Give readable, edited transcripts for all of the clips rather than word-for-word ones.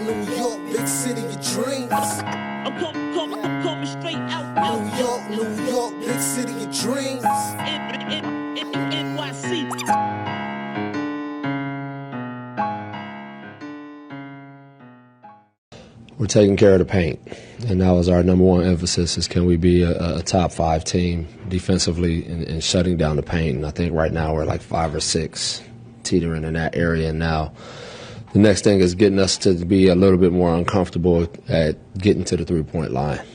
New York, big city of dreams. I'm coming straight out. New York, big city of dreams. NYC. We're taking care of the paint, and that was our number one emphasis: is can we be a top 5 team defensively in shutting down the paint? And I think right now we're like 5 or 6, teetering in that area. And now the next thing is getting us to be a little bit more uncomfortable at getting to the three-point line.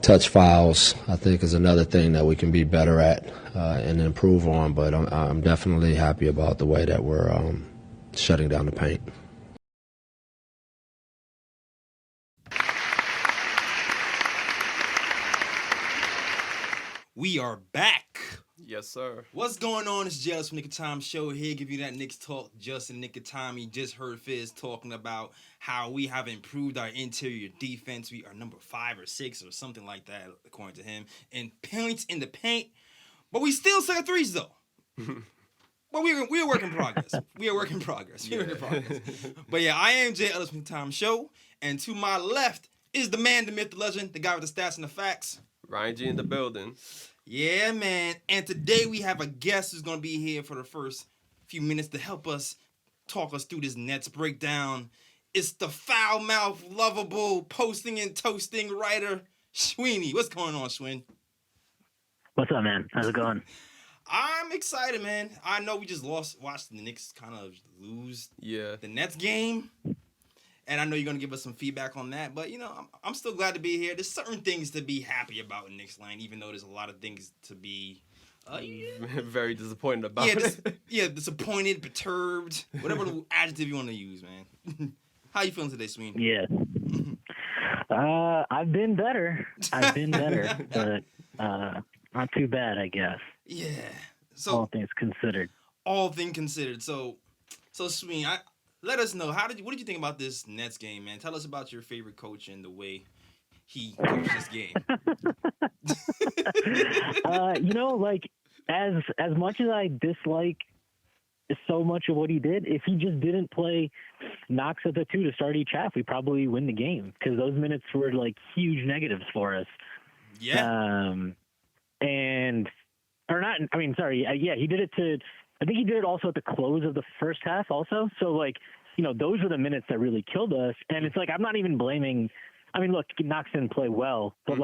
Touch fouls, I think, is another thing that we can be better at and improve on. But I'm definitely happy about the way that we're shutting down the paint. We are back. Yes, sir. What's going on? It's Julius from Nick of Time Show here. Give you that Knicks talk just in Nick of Time. You just heard Fizz talking about how we have improved our interior defense. We are number 5 or 6 or something like that, according to him, in points in the paint. But we still suck at threes, though. But we're a work in progress. We are a work in progress. We're a work in progress. But yeah, I am Jay Ellis from Time Show. And to my left is the man, the myth, the legend, the guy with the stats and the facts. Ryan G in the building. Yeah, man. And today we have a guest who's going to be here for the first few minutes to help us talk us through this Nets breakdown. It's the foul-mouthed, lovable, posting and toasting writer, Sweeney. What's going on, Swin? What's up, man? How's it going? I'm excited, man. I know we just watched the Knicks kind of lose the Nets game. And I know you're going to give us some feedback on that. But, you know, I'm still glad to be here. There's certain things to be happy about in Knicks land, even though there's a lot of things to be very disappointed about it. Disappointed, perturbed, whatever the adjective you want to use, man. How you feeling today, Sweeney? Yeah. I've been better. But not too bad, I guess. Yeah. So all things considered. So Sweeney, let us know what did you think about this Nets game, man? Tell us about your favorite coach and the way he coached this game. As much as I dislike so much of what he did, if he just didn't play Knox at the 2 to start each half, we probably win the game because those minutes were like huge negatives for us. Yeah. He did it I think he did it also at the close of the first half also. So, those were the minutes that really killed us. And it's like, I'm not even blaming – look, Knox didn't play well. But,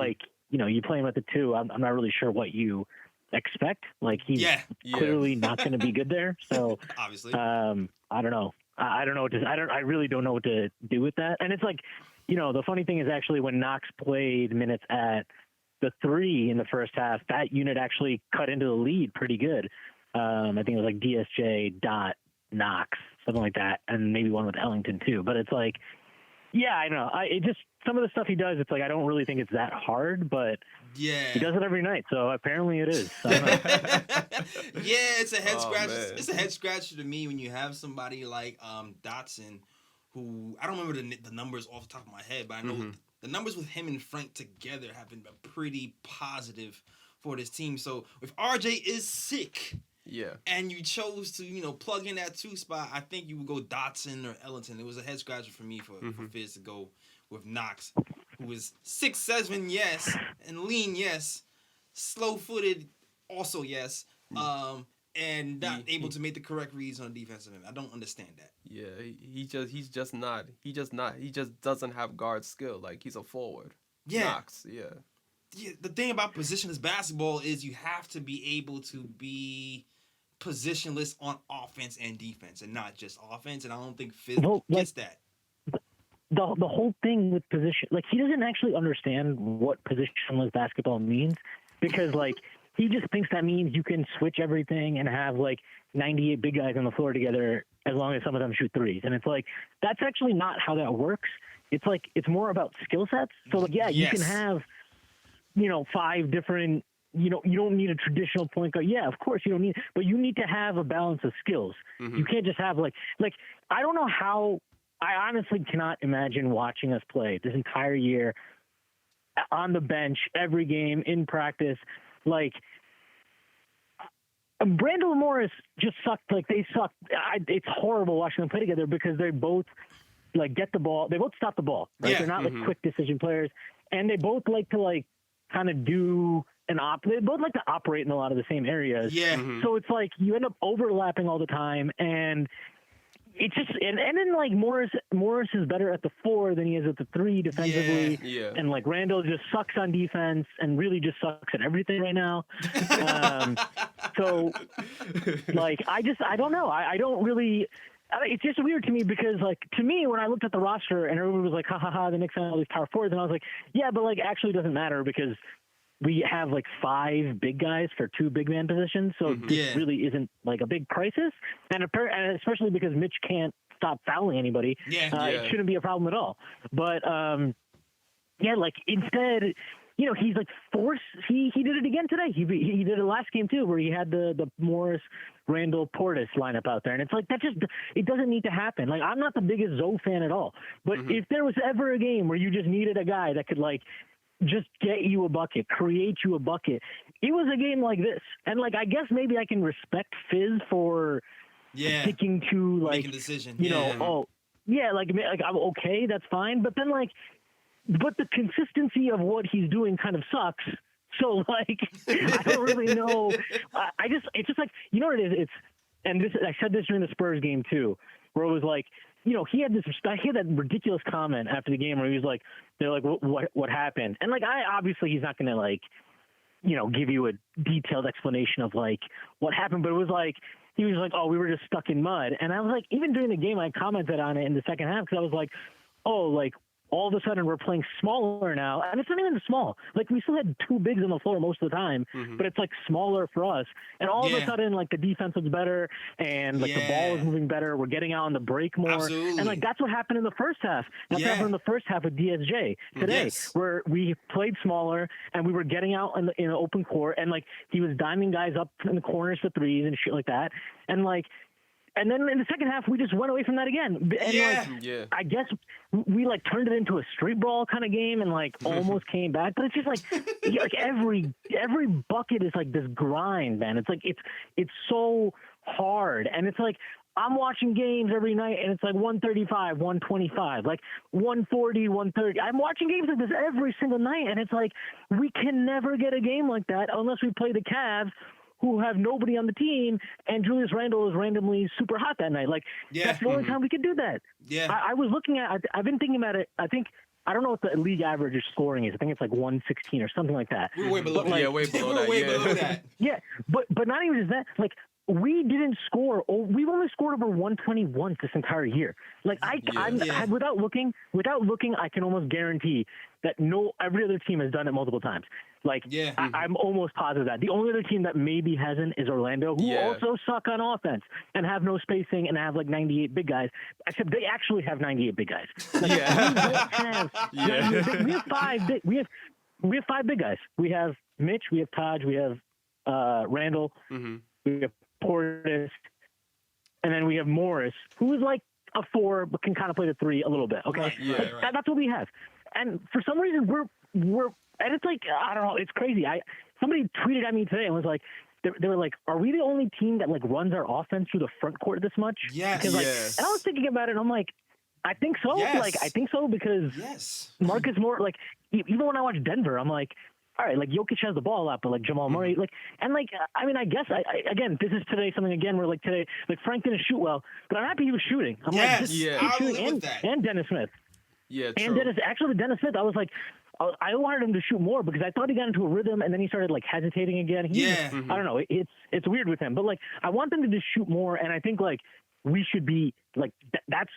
you play him at the 2, I'm not really sure what you expect. He's clearly not going to be good there. So, obviously. I don't know. I don't know I really don't know what to do with that. And it's like, the funny thing is actually when Knox played minutes at the 3 in the first half, that unit actually cut into the lead pretty good. I think it was like DSJ dot Knox, something like that, and maybe one with Ellington too. But it's like, yeah, I know. Some of the stuff he does, it's like I don't really think it's that hard, but yeah, he does it every night, so apparently it is. I don't know. Yeah, it's a head scratcher. It's a head scratcher to me when you have somebody like Dotson, who I don't remember the numbers off the top of my head, but I know the numbers with him and Frank together have been pretty positive for this team. So if RJ is sick. Yeah. And you chose to, plug in that 2 spot, I think you would go Dotson or Ellington. It was a head scratcher for me for Fizz to go with Knox, who is 6'7", yes, and lean, yes, slow-footed, also, yes, and not able to make the correct reads on the defensive end. I don't understand that. Yeah, he just doesn't have guard skill. Like, he's a forward. Yeah. Knox, yeah. Yeah, the thing about positionless basketball is you have to be able to be positionless on offense and defense, and not just offense. And I don't think Fizz gets that. The whole thing with position, he doesn't actually understand what positionless basketball means, because he just thinks that means you can switch everything and have 98 big guys on the floor together as long as some of them shoot threes. And it's that's actually not how that works. It's it's more about skill sets. So you can have 5 different, you don't need a traditional point guard. Yeah, of course you don't need, but you need to have a balance of skills. You can't just have I don't know how, I honestly cannot imagine watching us play this entire year on the bench, every game, in practice. Brandel and Morris just sucked. They sucked. It's horrible watching them play together because they both like get the ball. They both stop the ball. Right? Yeah. They're not like quick decision players, and they both like to like kind of do they both like to operate in a lot of the same areas. Yeah. So it's like you end up overlapping all the time, and it's just and then like Morris is better at the 4 than he is at the 3 defensively. Yeah. And like Randle just sucks on defense and really just sucks at everything right now. So like I don't know. I don't really. It's just weird to me because, like, to me, when I looked at the roster and everyone was like, ha ha ha, the Knicks have all these power forwards, and I was like, yeah, but like actually doesn't matter because we have like 5 big guys for 2 big man positions, so this really isn't like a big crisis, and especially because Mitch can't stop fouling anybody, it shouldn't be a problem at all. But like instead, you know, he's like forced. He did it again today. He did it last game too, where he had the Morris, Randle, Portis lineup out there, and it's like that just it doesn't need to happen. Like I'm not the biggest Zoe fan at all, but if there was ever a game where you just needed a guy that could like just get you a bucket, create you a bucket, it was a game like this. And like I guess maybe I can respect Fizz for sticking to like making a decision. You know, like I'm okay, that's fine, but then like. But the consistency of what he's doing kind of sucks. So like, I don't really know. It's just like, you know what it is? I said this during the Spurs game too, where it was like, you know, he had that ridiculous comment after the game where he was like, they're like, what happened? And like, obviously he's not going to like, you know, give you a detailed explanation of like what happened, but it was like, he was like, oh, we were just stuck in mud. And I was like, even during the game, I commented on it in the second half because I was like, oh, like, all of a sudden we're playing smaller now, and it's not even small. Like we still had 2 bigs on the floor most of the time, but it's like smaller for us. And all of a sudden, like the defense looks better, and like the ball is moving better. We're getting out on the break more, and like that's what happened in the first half. That's what happened in the first half with DSJ today, where we played smaller and we were getting out in the open court, and like he was diming guys up in the corners for threes and shit like that, and like. And then in the second half, we just went away from that again. And I guess we like turned it into a street brawl kind of game and like almost came back. But it's just like every bucket is like this grind, man. It's like it's so hard, and it's like I'm watching games every night, and it's like 135, 125, like 140, 130. I'm watching games like this every single night, and it's like we can never get a game like that unless we play the Cavs, who have nobody on the team, and Julius Randle is randomly super hot that night. Like, that's the only time we could do that. Yeah. I was looking at I've been thinking about it. I don't know what the league average of scoring is. I think it's like 116 or something like that. We're way below that. Way below that. Yeah, but not even just that. Like, we didn't score. We've only scored over 120 once this entire year. Like without looking, I can almost guarantee that every other team has done it multiple times. Like I'm almost positive that the only other team that maybe hasn't is Orlando, who also suck on offense and have no spacing and have like 98 big guys. Except they actually have 98 big guys. Like, we have 5 big. We have 5 big guys. We have Mitch. We have Taj. We have Randle. We have Portis, and then we have Morris, who is like a 4 but can kind of play the 3 a little bit. Okay, that's what we have. And for some reason we're and it's like I don't know, it's crazy. Somebody tweeted at me today and was like, they were like, are we the only team that like runs our offense through the front court this much? Yes. Because and I was thinking about it, and I'm like, I think so. Yes. Like I think so because Marcus Moore, like even when I watch Denver, I'm like, all right, like Jokic has the ball a lot, but like Jamal Murray, like, and like, I mean, I guess again, this is today something again where like today, like Frank didn't shoot well, but I'm happy he was shooting. I'm like, shooting and Dennis Smith. Yeah, and true. Dennis Smith, I was like, I wanted him to shoot more because I thought he got into a rhythm and then he started like hesitating again. I don't know. It's weird with him, but like I want them to just shoot more, and I think like we should be like that's.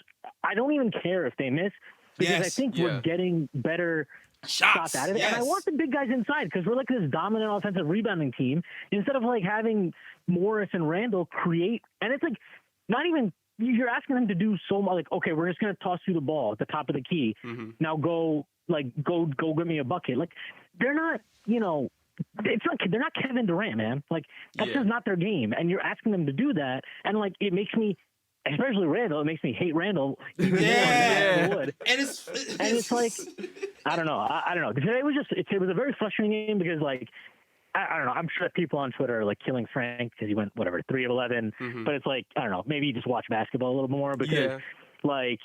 I don't even care if they miss because I think we're getting better shots out of it, and I want the big guys inside because we're like this dominant offensive rebounding team instead of like having Morris and Randle create, and it's like not even. You're asking them to do so much. Like, okay, we're just gonna toss you the ball at the top of the key. Now go get me a bucket. Like, they're not, you know, they're not Kevin Durant, man. Like, that's just not their game. And you're asking them to do that, and like it makes me, especially Randle, it makes me hate Randle even more than I would. And it's like, I don't know. I don't know. Today was it was a very frustrating game because like. I don't know. I'm sure that people on Twitter are like killing Frank because he went 3 of 11. But it's like I don't know. Maybe you just watch basketball a little more because like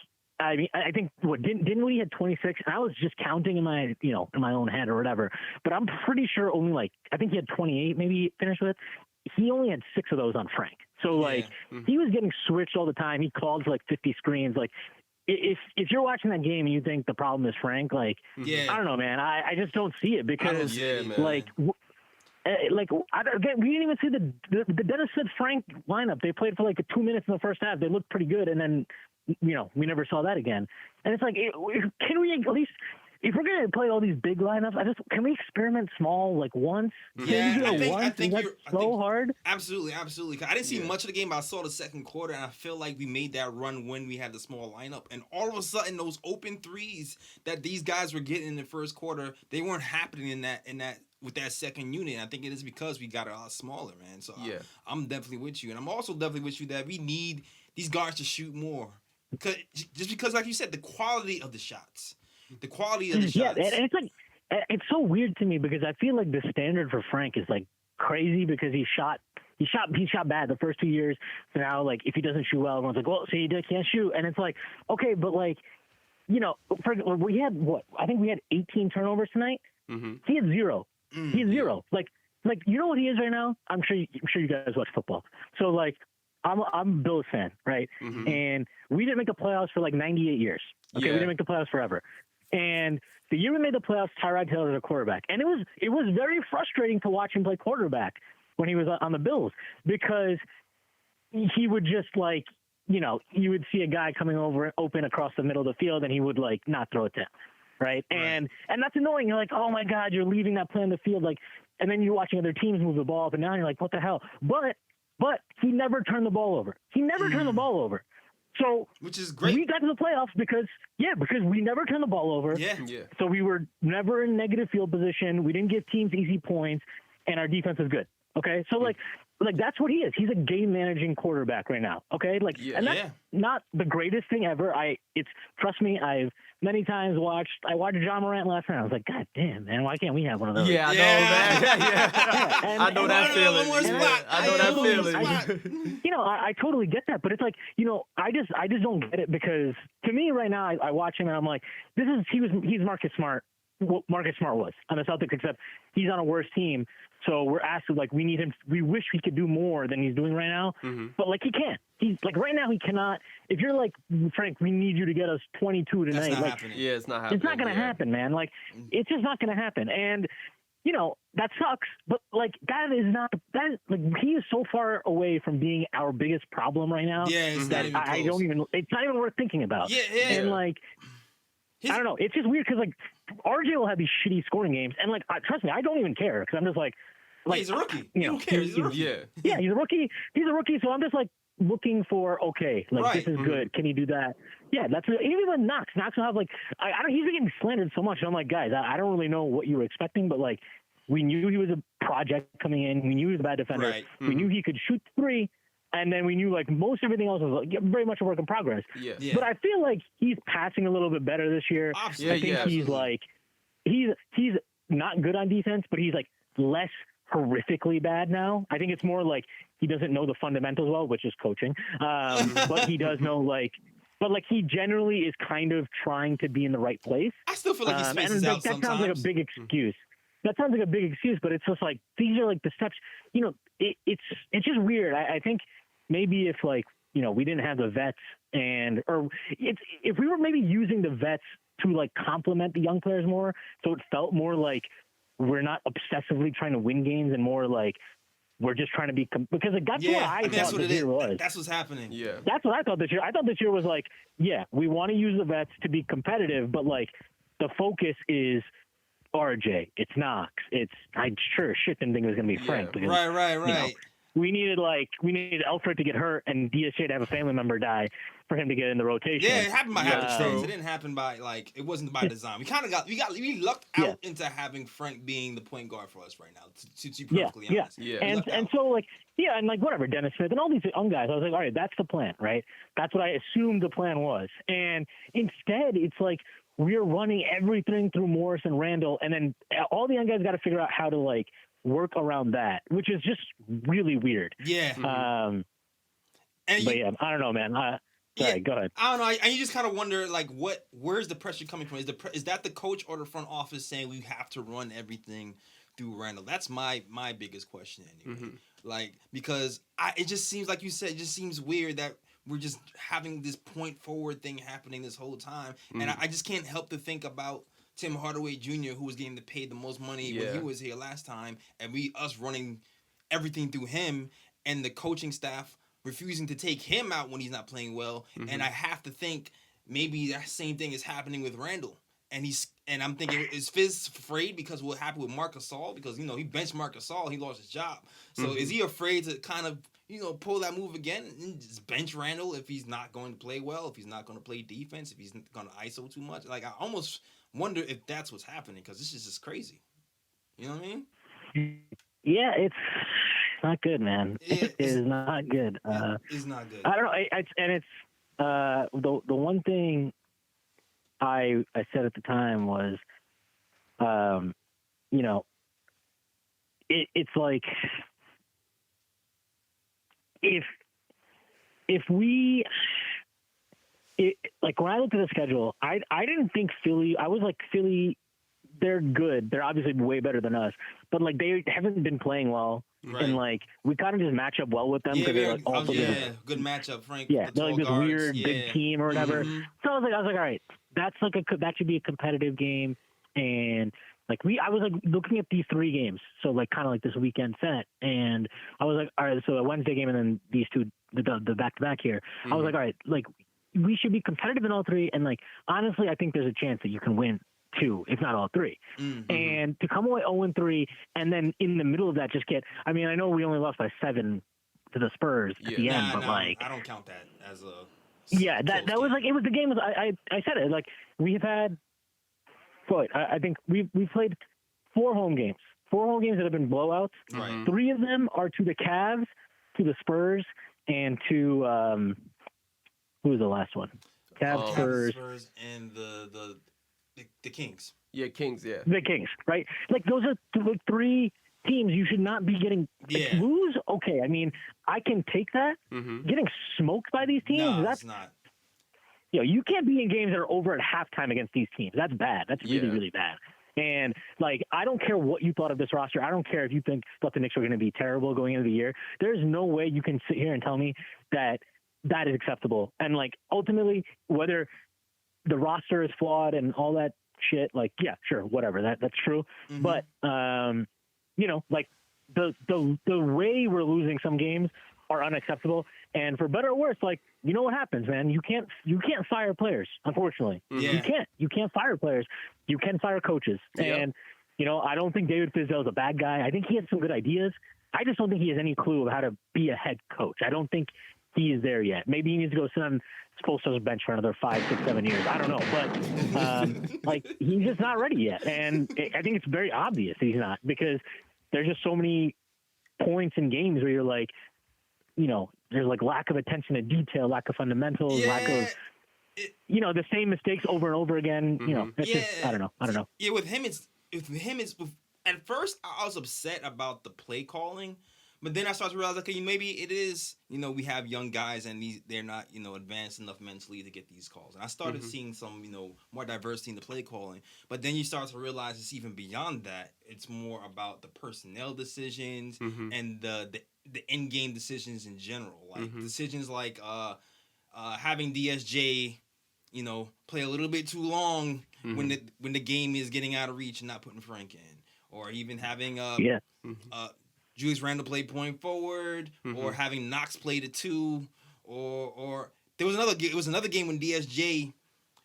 I mean, I think didn't we had 26, and I was just counting in my own head or whatever. But I'm pretty sure only I think he had 28 maybe finished with. He only had 6 of those on Frank. So he was getting switched all the time. He called for 50 screens. If you're watching that game and you think the problem is Frank, I don't know, man. I just don't see it because again, we didn't even see the Dennis Smith Frank lineup. They played for 2 minutes in the first half. They looked pretty good, and then we never saw that again. And it's can we at least, if we're gonna play all these big lineups, can we experiment small once? Yeah, I think hard. Absolutely. I didn't see much of the game, but I saw the second quarter, and I feel like we made that run when we had the small lineup, and all of a sudden those open threes that these guys were getting in the first quarter, they weren't happening in that with that second unit. I think it is because we got a lot smaller, man. So I'm definitely with you, and I'm also definitely with you that we need these guards to shoot more, because like you said, the quality of the shots. The quality of the shots. Yeah, and it's so weird to me because I feel like the standard for Frank is crazy because he shot bad the first 2 years. So now if he doesn't shoot well, everyone's well, so he can't shoot, and it's okay, but we had I think we had 18 turnovers tonight. Mm-hmm. He had 0. He had 0. You know what he is right now? I'm sure you guys watch football. So I'm a Bills fan, right? Mm-hmm. And we didn't make the playoffs for 98 years. Okay, we didn't make the playoffs forever. And the year we made the playoffs, Tyrod Taylor was a quarterback, and it was very frustrating to watch him play quarterback when he was on the Bills because he would just you would see a guy coming over open across the middle of the field, and he would not throw it to him, right? And that's annoying. You're oh my God, you're leaving that play on the field, and then you're watching other teams move the ball up and down. You're what the hell? But he never turned the ball over. Turned the ball over. So which is great. We got to the playoffs because we never turned the ball over. Yeah. So we were never in negative field position. We didn't give teams easy points, and our defense is good. Okay, so that's what he is. He's a game managing quarterback right now. Okay, and that's not the greatest thing ever. Trust me, I've many times watched John Morant last night. I was God damn, man, why can't we have one of those? Yeah, I know, man. Yeah. I know that feeling. I know that feeling. I totally get that, but it's I just don't get it because to me right now, I watch him and I'm he's Marcus Smart. What Marcus Smart was on the Celtics, except he's on a worse team. So we're asked we need him. We wish he could do more than he's doing right now, but he can't. He's right now he cannot. If you're Frank, we need you to get us 22 tonight. That's not happening. Yeah, it's not happening. It's not going to happen, man. It's just not going to happen. And that sucks. But that is not that. He is so far away from being our biggest problem right now. Yeah, it's not even close. I don't even. It's not even worth thinking about. Yeah. And I don't know. It's just weird because RJ will have these shitty scoring games, and trust me, I don't even care because I'm just he's a rookie. You don't care. He's a rookie. Yeah, he's a rookie. He's a rookie, so I'm just looking for this is good. Can he do that? Yeah, that's even with Knox. Knox will have I don't. He's been getting slandered so much. I'm guys, I don't really know what you were expecting, but we knew he was a project coming in. We knew he was a bad defender. Right. We knew he could shoot 3. And then we knew most everything else was very much a work in progress. Yeah. But I feel he's passing a little bit better this year. I think he's not good on defense, but he's less horrifically bad now. I think it's more he doesn't know the fundamentals well, which is coaching. But he does know but he generally is kind of trying to be in the right place. I still feel he spaces out that sometimes. Sounds like a big excuse. That sounds like a big excuse, but it's just these are the steps. It's just weird. I think maybe if we didn't have the vets if we were maybe using the vets to complement the young players more, so it felt more we're not obsessively trying to win games and more we're just trying to be because that's what I thought this year was. That's what's happening. Yeah, that's what I thought this year. I thought this year was we want to use the vets to be competitive, but the focus is RJ, it's Knox, I sure shit didn't think it was gonna be Frank. Because, right. We needed Alfred to get hurt and DSJ to have a family member die for him to get in the rotation. Yeah, it happened by happenstance. It didn't happen by it wasn't by design. We lucked out into having Frank being the point guard for us right now. To be perfectly honest. Yeah. And so whatever, Dennis Smith and all these young guys. I was all right, that's the plan, right? That's what I assumed the plan was. And instead, it's we're running everything through Morris and Randle, and then all the young guys got to figure out how to work around that, which is just really weird. Yeah. But I don't know, man. Sorry, go ahead. I don't know. And you just kind of wonder, like, where's the pressure coming from? Is that the coach or the front office saying we have to run everything through Randle? That's my biggest question anyway. Like, because it just seems, like you said, it just seems weird that we're just having this point forward thing happening this whole time. And I just can't help to think about Tim Hardaway Jr., who was getting paid the most money when he was here last time, and us running everything through him, and the coaching staff refusing to take him out when he's not playing well. And I have to think maybe that same thing is happening with Randle. And I'm thinking, is Fizz afraid because what happened with Marc Gasol? Because, he benched Marc Gasol, he lost his job. So is he afraid to kind of, pull that move again and just bench Randle if he's not going to play well, if he's not going to play defense, if he's going to ISO too much? Like, I almost wonder if that's what's happening, because this is just crazy. You know what I mean? Yeah, it's not good, man. It is not good. It's not good. I don't know. The one thing I said at the time was, it's like like when I looked at the schedule, I didn't think Philly. I was like, Philly, they're good. They're obviously way better than us, but like they haven't been playing well. Right. And like we kind of just match up well with them because they're like also good matchup, Frank. Yeah, they're like this guards. weird big team or whatever. So I was like, all right, that's like that should be a competitive game. And like I was like looking at these 3 games, so like kind of like this weekend set, and I was like, all right, so a Wednesday game and then these 2, the back to back here. I was like, all right, like we should be competitive in all 3, and like honestly, I think there's a chance that you can win 2, if not all 3. And to come away 0-3, and then in the middle of that, just get. I mean, I know we only lost by 7 to the Spurs at the end, but like I don't count that as a. Yeah, that was like it was the game. I said it like we have had. But I think we've played 4 home games. 4 home games that have been blowouts. Right. 3 of them are to the Cavs, to the Spurs, and to who was the last one? Cavs, Spurs, and the Kings. Yeah, Kings. Yeah. The Kings, right? Like those are 3 teams you should not be getting. Like, lose, okay. I mean, I can take that. Getting smoked by these teams, that's not. You can't be in games that are over at halftime against these teams. That's bad. That's really, really bad. And, like, I don't care what you thought of this roster. I don't care if you thought the Knicks were going to be terrible going into the year. There's no way you can sit here and tell me that that is acceptable. And, like, ultimately, whether the roster is flawed and all that shit, like, yeah, sure, whatever. That's true. But, like, the way we're losing some games are unacceptable. And for better or worse, like, you know what happens, man? You can't fire players, unfortunately. Yeah. You can't fire players. You can fire coaches. Yep. And, I don't think David Fizdale is a bad guy. I think he has some good ideas. I just don't think he has any clue of how to be a head coach. I don't think he is there yet. Maybe he needs to go sit on Spoelstra's bench for another 5, 6, 7 years. I don't know. But, like, he's just not ready yet. And I think it's very obvious he's not, because there's just so many points in games where you're like, there's like lack of attention to detail, lack of fundamentals, lack of, the same mistakes over and over again. It's just, I don't know. Yeah, with him, it's at first I was upset about the play calling, but then I started to realize, okay, maybe it is, we have young guys and they're not, advanced enough mentally to get these calls. And I started seeing some, more diversity in the play calling. But then you start to realize it's even beyond that. It's more about the personnel decisions and the in-game decisions in general. Like decisions like having DSJ, play a little bit too long when the game is getting out of reach and not putting Frank in. Or even having Julius Randle play point forward, or having Knox play the 2, or there was another game when DSJ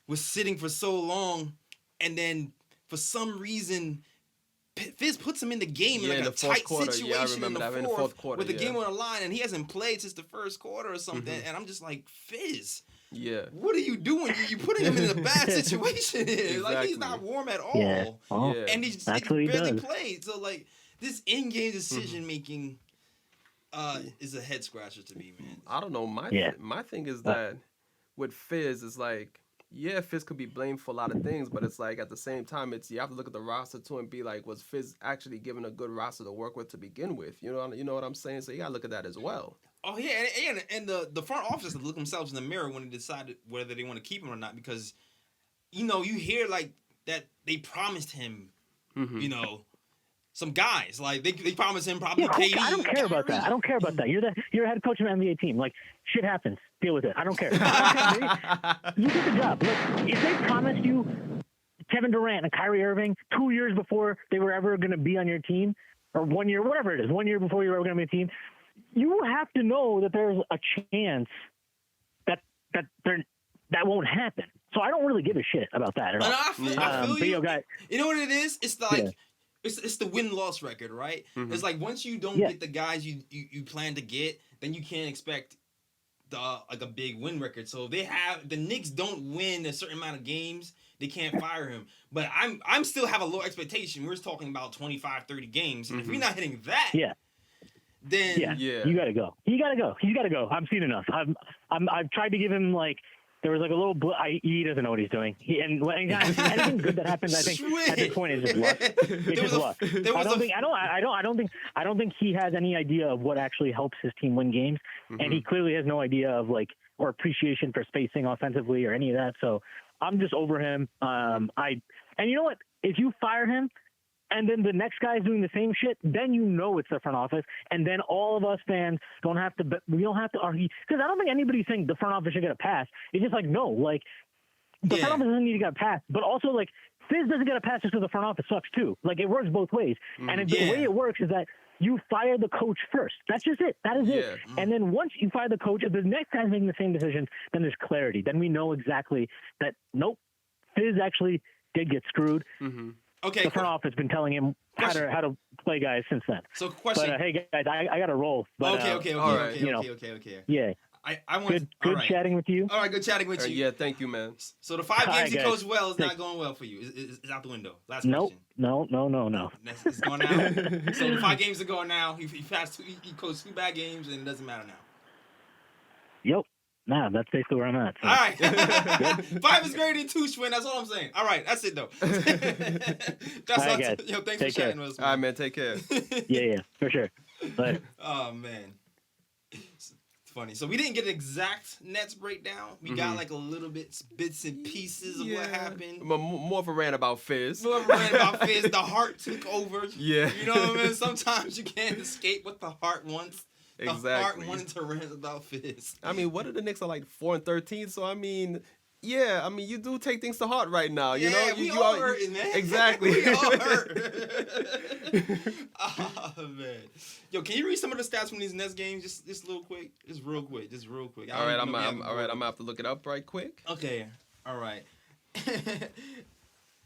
was sitting for so long, and then for some reason Fizz puts him in the game in like a tight situation in the fourth quarter with the game on the line, and he hasn't played since the first quarter or something, and I'm just like, Fizz, what are you doing? You're putting him in a bad situation here. Exactly. Like, he's not warm at all. Yeah. Well, and he barely played. So, like, this in-game decision-making is a head-scratcher to me, man. I don't know. My thing is that with Fizz, it's like, Fizz could be blamed for a lot of things, but it's like, at the same time, you have to look at the roster, too, and be like, was Fizz actually given a good roster to work with to begin with? You know what I'm saying? So you got to look at that as well. Oh yeah, and the front office has to look themselves in the mirror when they decide whether they want to keep him or not, because you hear like that they promised him, some guys like they promised him probably KD. I don't care about that. I don't care about that. You're a head coach of an NBA team. Like shit happens. Deal with it. I don't care. You get the job. Look, if they promised you Kevin Durant and Kyrie Irving 2 years before they were ever going to be on your team, or 1 year, whatever it is, 1 year before you were ever going to be on a team, you have to know that there's a chance that won't happen. So I don't really give a shit about that at all. I feel you. Guy, you know what it is? It's like it's the win-loss record, right? Mm-hmm. It's like once you don't get the guys you plan to get, then you can't expect a big win record. So the Knicks don't win a certain amount of games, they can't fire him. But I'm still have a low expectation. We're talking about 25, 30 games. And if we're not hitting that, then you gotta go. He's gotta go. I've seen enough. I've tried to give him like. There was like a little. He doesn't know what he's doing. Anything good that happens, I think at this point is just luck. It's just luck. I don't think he has any idea of what actually helps his team win games, and he clearly has no idea of or appreciation for spacing offensively or any of that. So I'm just over him. And you know what? If you fire him, and then the next guy is doing the same shit, then it's the front office, and then all of us fans don't have to argue, because I don't think anybody's saying the front office should get a pass. It's just front office doesn't need to get a pass, but also Fizz doesn't get a pass just because the front office sucks too. It works both ways, and the way it works is that you fire the coach first. That's just it. That is it. And then once you fire the coach, if the next guy's making the same decisions, then there's clarity. Then we know exactly that nope, Fizz actually did get screwed. Okay, the front office has been telling him how to play guys since then. So, question. But hey, guys, I got to roll. But, okay. Yeah. I want good chatting with you. All right, good chatting with you. Yeah, thank you, man. So the 5 games you coached well is not going well for you. Is out the window. Last question. No. It's gone out. So the 5 games are going now. He passed. He coached 2 bad games, and it doesn't matter now. Yep. Nah, that's basically where I'm at. So. All right. 5 is greater than 2, Schwinn. That's all I'm saying. All right. That's it, though. That's all. Guys. Yo, thanks Take for chatting with us, man. All right, man. Take care. Yeah, for sure. Later. Oh, man. It's funny. So we didn't get an exact Nets breakdown. We got a little bits and pieces of what happened. More of a rant about Fizz. The heart took over. Yeah. You know what I mean? Sometimes you can't escape what the heart wants. The heart wanted to rant about Fizz. I mean, what are the Knicks are 4-13? So I mean, you do take things to heart right now. You know, we all hurting, man. Exactly. We all hurt. Oh man, yo, can you read some of the stats from these Nets games? Just real quick. All right, I'm gonna have to look it up right quick. Okay, all right.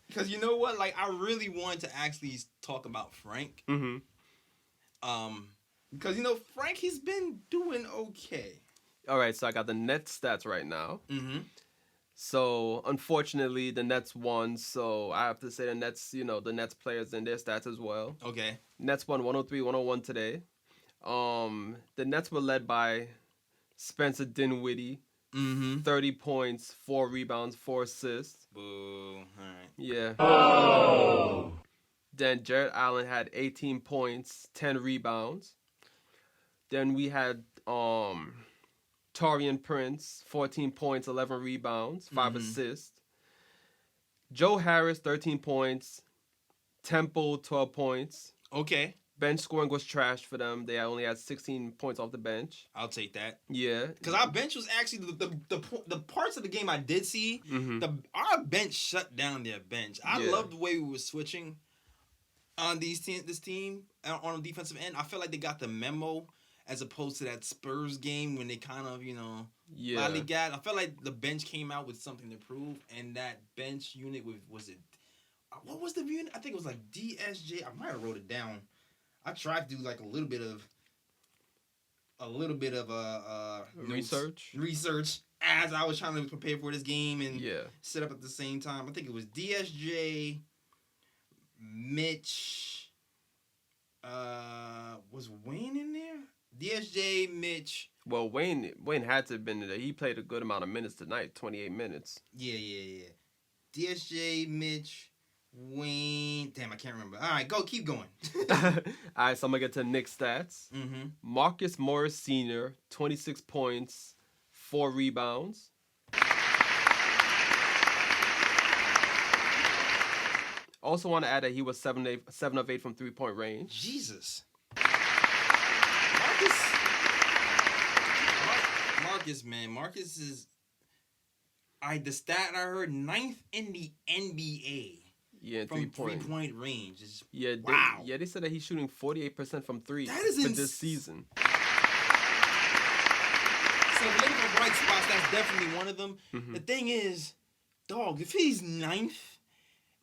Because you know what, I really wanted to actually talk about Frank. Because, Frank, he's been doing okay. All right, so I got the Nets stats right now. So, unfortunately, the Nets won, so I have to say the Nets, the Nets players in their stats as well. Okay. Nets won 103-101 today. The Nets were led by Spencer Dinwiddie, 30 points, 4 rebounds, 4 assists. Boo. All right. Yeah. Oh. Then Jarrett Allen had 18 points, 10 rebounds. Then we had Taurean Prince, 14 points, 11 rebounds, 5 assists. Joe Harris, 13 points. Temple, 12 points. Okay. Bench scoring was trash for them. They only had 16 points off the bench. I'll take that. Yeah. Because our bench was actually the parts of the game I did see, our bench shut down their bench. I love the way we were switching on this team on the defensive end. I feel like they got the memo as opposed to that Spurs game when they kind of, lollygagged. I felt like the bench came out with something to prove, and that bench unit what was the unit? I think it was DSJ. I might have wrote it down. I tried to do a little bit of research as I was trying to prepare for this game and set up at the same time. I think it was DSJ, Mitch. Was Wayne in there? DSJ, Mitch. Well, Wayne had to have been there. He played a good amount of minutes tonight, 28 minutes. Yeah. DSJ, Mitch, Wayne. Damn, I can't remember. All right, keep going. All right, so I'm gonna get to the Knicks stats. Mm-hmm. Marcus Morris Sr., 26 points, 4 rebounds. Also want to add that he was 7 of 8 from 3-point range. Jesus. Marcus, man. Marcus is. The stat I heard, 9th in the NBA. Yeah, from 3-point. 3-point range. Wow. They said that he's shooting 48% from 3 that is for this season. So looking for bright spots, that's definitely one of them. Mm-hmm. The thing is, dog, if he's 9th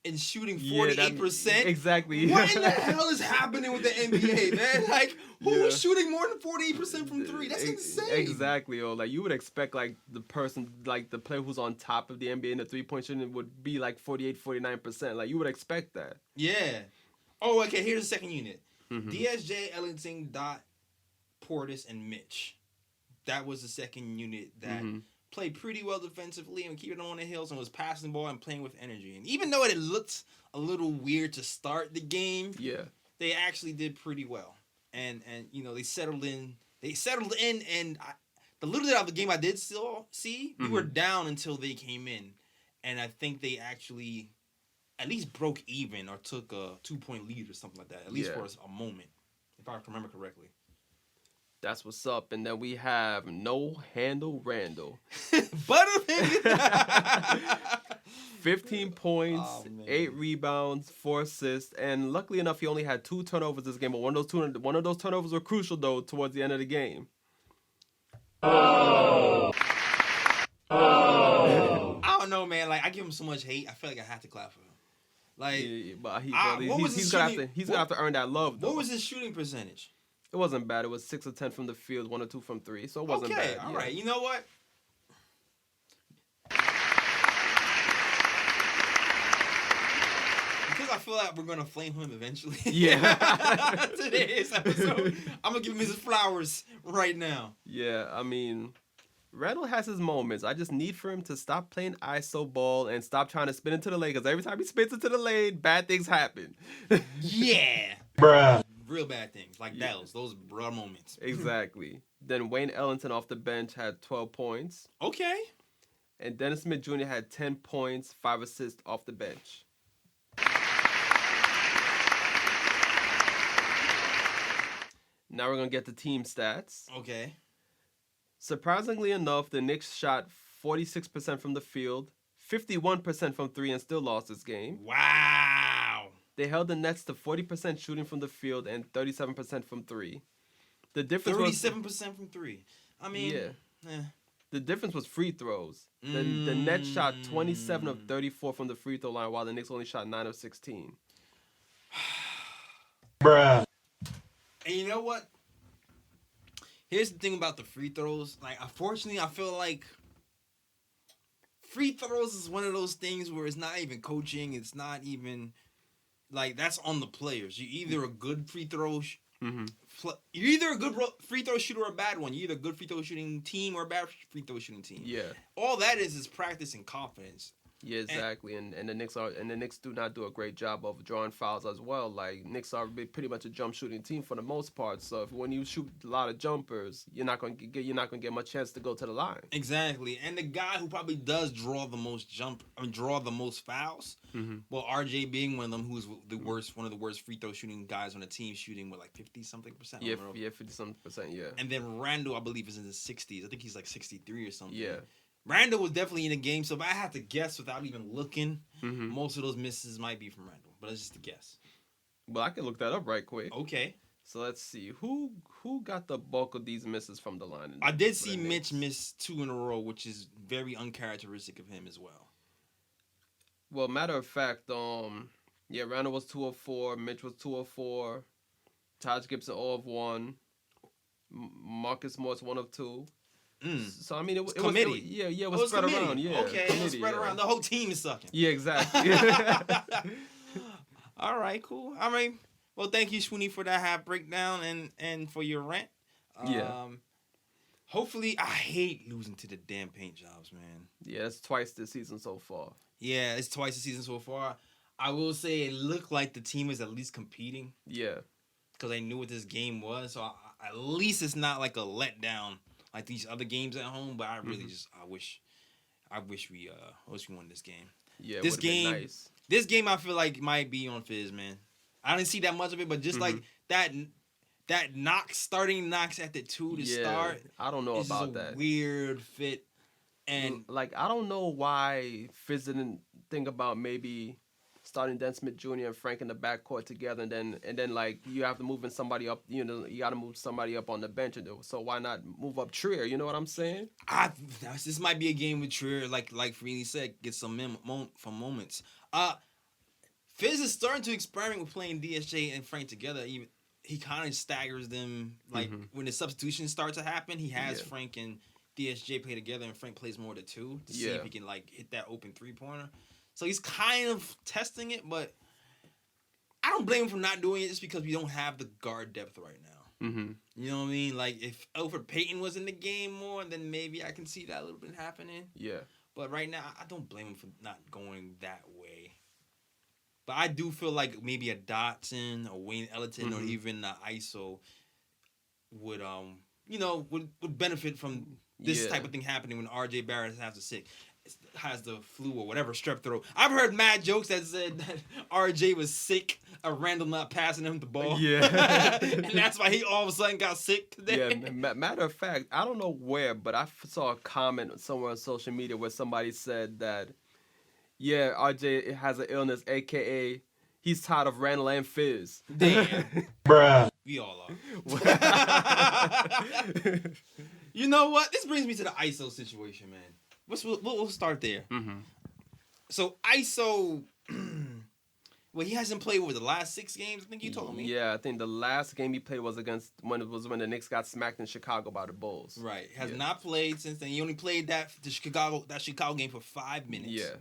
and shooting 48%, exactly. What in the hell is happening with the NBA, man? Like, who's shooting more than 48% from 3? That's insane. Exactly. Or like you would expect like the player who's on top of the NBA in the 3-point shooting would be like 48, 49%. Like you would expect that. Yeah. Oh, okay. Here's the second unit: DSJ, Ellington, Dot, Portis, and Mitch. That was the second unit that played pretty well defensively and keep it on the hills and was passing the ball and playing with energy. And even though it looked a little weird to start the game, they actually did pretty well. And they settled in. And the little bit of the game I did still see, we were down until they came in. And I think they actually at least broke even or took a 2-point lead or something like that, at least for a moment, if I remember correctly. That's what's up. And then we have No Handle Randle. 15 points, 8 rebounds, 4 assists, and luckily enough, he only had 2 turnovers this game. But one of those turnovers were crucial though towards the end of the game. I don't know, man. Like I give him so much hate. I feel like I have to clap for him. Like, he's gonna have to earn that love. Though. What was his shooting percentage? It wasn't bad. It was 6 of 10 from the field, 1 or 2 from 3. So it wasn't bad. All right. You know what? Because I feel like we're gonna flame him eventually. Yeah. Today's episode, I'm gonna give him his flowers right now. Yeah, I mean, Randle has his moments. I just need for him to stop playing ISO ball and stop trying to spin into the lane. Because every time he spins into the lane, bad things happen. Yeah. Bruh. Real bad things like those raw moments. Exactly. Then Wayne Ellington off the bench had 12 points. Okay. And Dennis Smith Jr. had 10 points, 5 assists off the bench. Now we're going to get the team stats. Okay. Surprisingly enough, the Knicks shot 46% from the field, 51% from 3, and still lost this game. Wow. They held the Nets to 40% shooting from the field and 37% from 3. The difference 37% from 3. I mean, the difference was free throws. The Nets shot 27 of 34 from the free throw line, while the Knicks only shot 9 of 16. Bruh. And you know what? Here's the thing about the free throws. Like, unfortunately, I feel like free throws is one of those things where it's not even coaching. It's not even like that's on the players. You're either a good free throw. You're either a good free throw shooter or a bad one. You're either a good free throw shooting team or a bad free throw shooting team. Yeah. All that is practice and confidence. Yeah, exactly. And the Knicks do not do a great job of drawing fouls as well. Like Knicks are pretty much a jump shooting team for the most part. So when you shoot a lot of jumpers, you're not going to get much chance to go to the line. Exactly. And the guy who probably does draw the most fouls. Well, RJ being one of them, who's one of the worst free throw shooting guys on the team, shooting with like 50-something%. Yeah, 50-something%. Yeah. And then Randle, I believe, is in the 60s. I think he's like 63 or something. Yeah. Randle was definitely in the game, so if I had to guess without even looking, most of those misses might be from Randle. But it's just a guess. Well, I can look that up right quick. Okay. So let's see. Who got the bulk of these misses from the line? I did see Mitch miss 2 in a row, which is very uncharacteristic of him as well. Well, matter of fact, Randle was 2 of 4, Mitch was 2 of 4, Taj Gibson 0 of 1, Marcus Morris 1 of 2. So I mean, it was committee. It was spread around. Yeah, okay, it was spread around. The whole team is sucking. Yeah, exactly. All right, cool. I mean, well, thank you, Sweeney, for that half breakdown and for your rant. Hopefully, I hate losing to the damn paint jobs, man. Yeah, it's twice this season so far. Yeah, it's twice this season so far. I will say it looked like the team was at least competing Yeah. because they knew what this game was. So at least it's not like a letdown like these other games at home. But I really I wish we won this game. Yeah. This Would've been game, nice. this game I feel like might be on Fizz, man. I didn't see that much of it, but just like that Knox starting Knox at the 2 to start. I don't know is about just a that. weird fit. And like, I don't know why Fizz didn't think about maybe starting Dan Smith Jr. and Frank in the backcourt together, and then like you have to move in somebody up. You know, you got to move somebody up on the bench, so why not move up Trier? You know what I'm saying? This might be a game with Trier, like Freeney said, get some moments. Fizz is starting to experiment with playing DSJ and Frank together. Even he kind of staggers them. Like when the substitutions start to happen, he has Frank and DSJ play together, and Frank plays more to 2 to see if he can like hit that open 3-pointer. So he's kind of testing it, but I don't blame him for not doing it just because we don't have the guard depth right now. You know what I mean? Like if Elfrid Payton was in the game more, then maybe I can see that a little bit happening. Yeah. But right now, I don't blame him for not going that way. But I do feel like maybe a Dotson or Wayne Ellington or even ISO would benefit from this type of thing happening when RJ Barrett has the flu or whatever, strep throat. I've heard mad jokes that said that RJ was sick of Randle not passing him the ball. Yeah. And that's why he all of a sudden got sick today. Yeah, matter of fact, I don't know where, but I saw a comment somewhere on social media where somebody said that, yeah, RJ has an illness, a.k.a. he's tired of Randle and Fizz. Damn. Bruh. We all are. You know what? This brings me to the ISO situation, man. We'll start there. So ISO, well, he hasn't played over the last 6 games. I think you told me. Yeah, I think the last game he played was when the Knicks got smacked in Chicago by the Bulls. Right, has not played since then. He only played that Chicago game for 5 minutes. Yeah.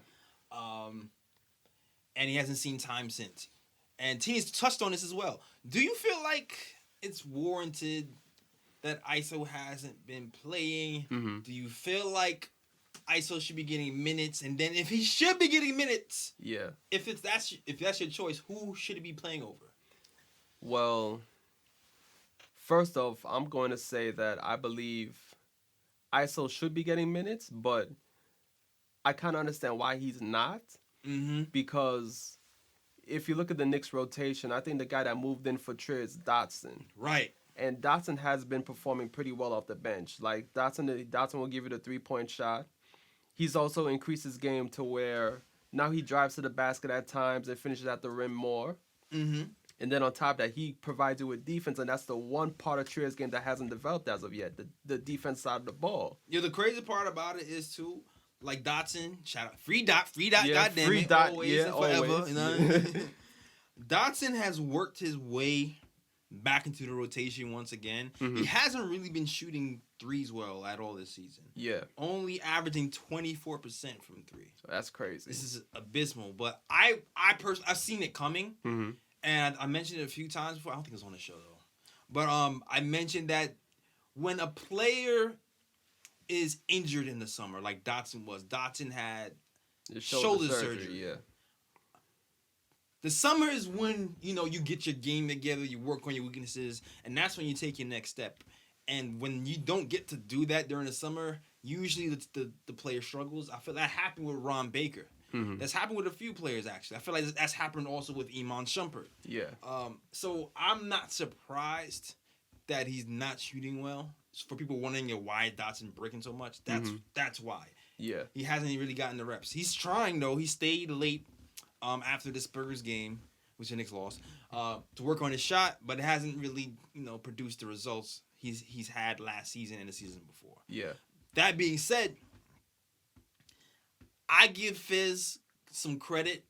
And he hasn't seen time since. And Tina's touched on this as well. Do you feel like it's warranted that ISO hasn't been playing? Do you feel like ISO should be getting minutes? And then if he should be getting minutes, if that's your choice, who should he be playing over? Well, first off, I'm going to say that I believe ISO should be getting minutes, but I kind of understand why he's not. Because if you look at the Knicks rotation, I think the guy that moved in for Trier is Dotson. Right. And Dotson has been performing pretty well off the bench. Like, Dotson will give you the 3-point shot. He's also increased his game to where now he drives to the basket at times and finishes at the rim more. And then on top of that, he provides you with defense, and that's the one part of Trier's game that hasn't developed as of yet, the defense side of the ball. Yeah, the crazy part about it is, too, like Dotson, shout out, free dot, goddamn free it, dot, always and forever. always. You know? Dotson has worked his way back into the rotation once again. He hasn't really been shooting threes well at all this season. Yeah. Only averaging 24% from 3. So that's crazy. This is abysmal. But I personally, I've seen it coming. And I mentioned it a few times before. I don't think it was on the show, though. But I mentioned that when a player is injured in the summer, like Dotson was, Dotson had shoulder surgery. Yeah. The summer is when, you get your game together, you work on your weaknesses, and that's when you take your next step. And when you don't get to do that during the summer, usually the player struggles. I feel that happened with Ron Baker. That's happened with a few players, actually. I feel like that's happened also with Iman Shumpert. Yeah. So I'm not surprised that he's not shooting well. For people wondering why Dotson breaking so much, that's why. Yeah. He hasn't really gotten the reps. He's trying, though. He stayed late after the Spurs game, which the Knicks lost, to work on his shot, but it hasn't really, produced the results he's had last season and the season before. Yeah. That being said, I give Fizz some credit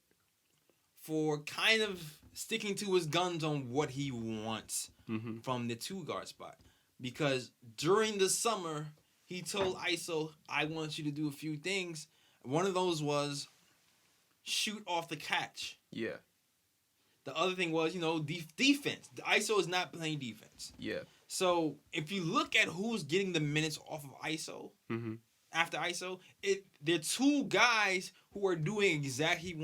for kind of sticking to his guns on what he wants from the 2-guard spot. Because during the summer, he told ISO, I want you to do a few things. One of those was shoot off the catch. Yeah. The other thing was, defense. The ISO is not playing defense. Yeah. So if you look at who's getting the minutes off of ISO, after ISO, they're two guys who are doing exactly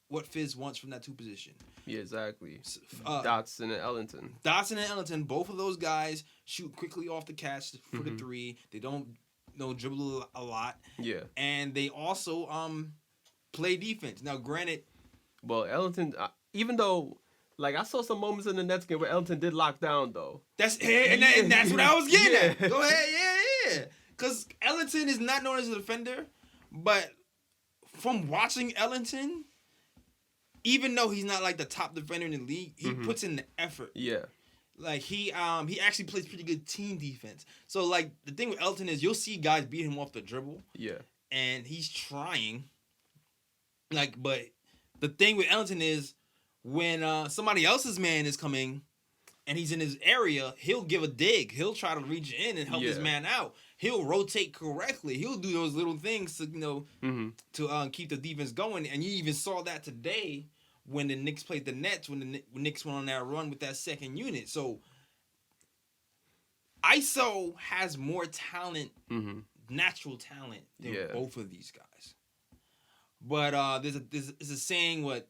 what Fizz wants from that two position. Yeah, exactly. Dotson and Ellington. Dotson and Ellington, both of those guys shoot quickly off the catch for the three. They don't dribble a lot. Yeah. And they also play defense. Now, granted, well, Ellington, even though, like, I saw some moments in the Nets game where Ellington did lock down, though. That's what I was getting at. Go ahead, yeah. Because Ellington is not known as a defender, but from watching Ellington, even though he's not like the top defender in the league, he puts in the effort. Yeah. Like he actually plays pretty good team defense. So like the thing with Ellington is you'll see guys beat him off the dribble. Yeah. And he's trying. Like, but the thing with Ellington is when somebody else's man is coming and he's in his area, he'll give a dig. He'll try to reach in and help his man out. He'll rotate correctly. He'll do those little things to to keep the defense going. And you even saw that today when the Knicks played the Nets, when the Knicks went on that run with that second unit. So ISO has more talent, natural talent than both of these guys. But there's a saying what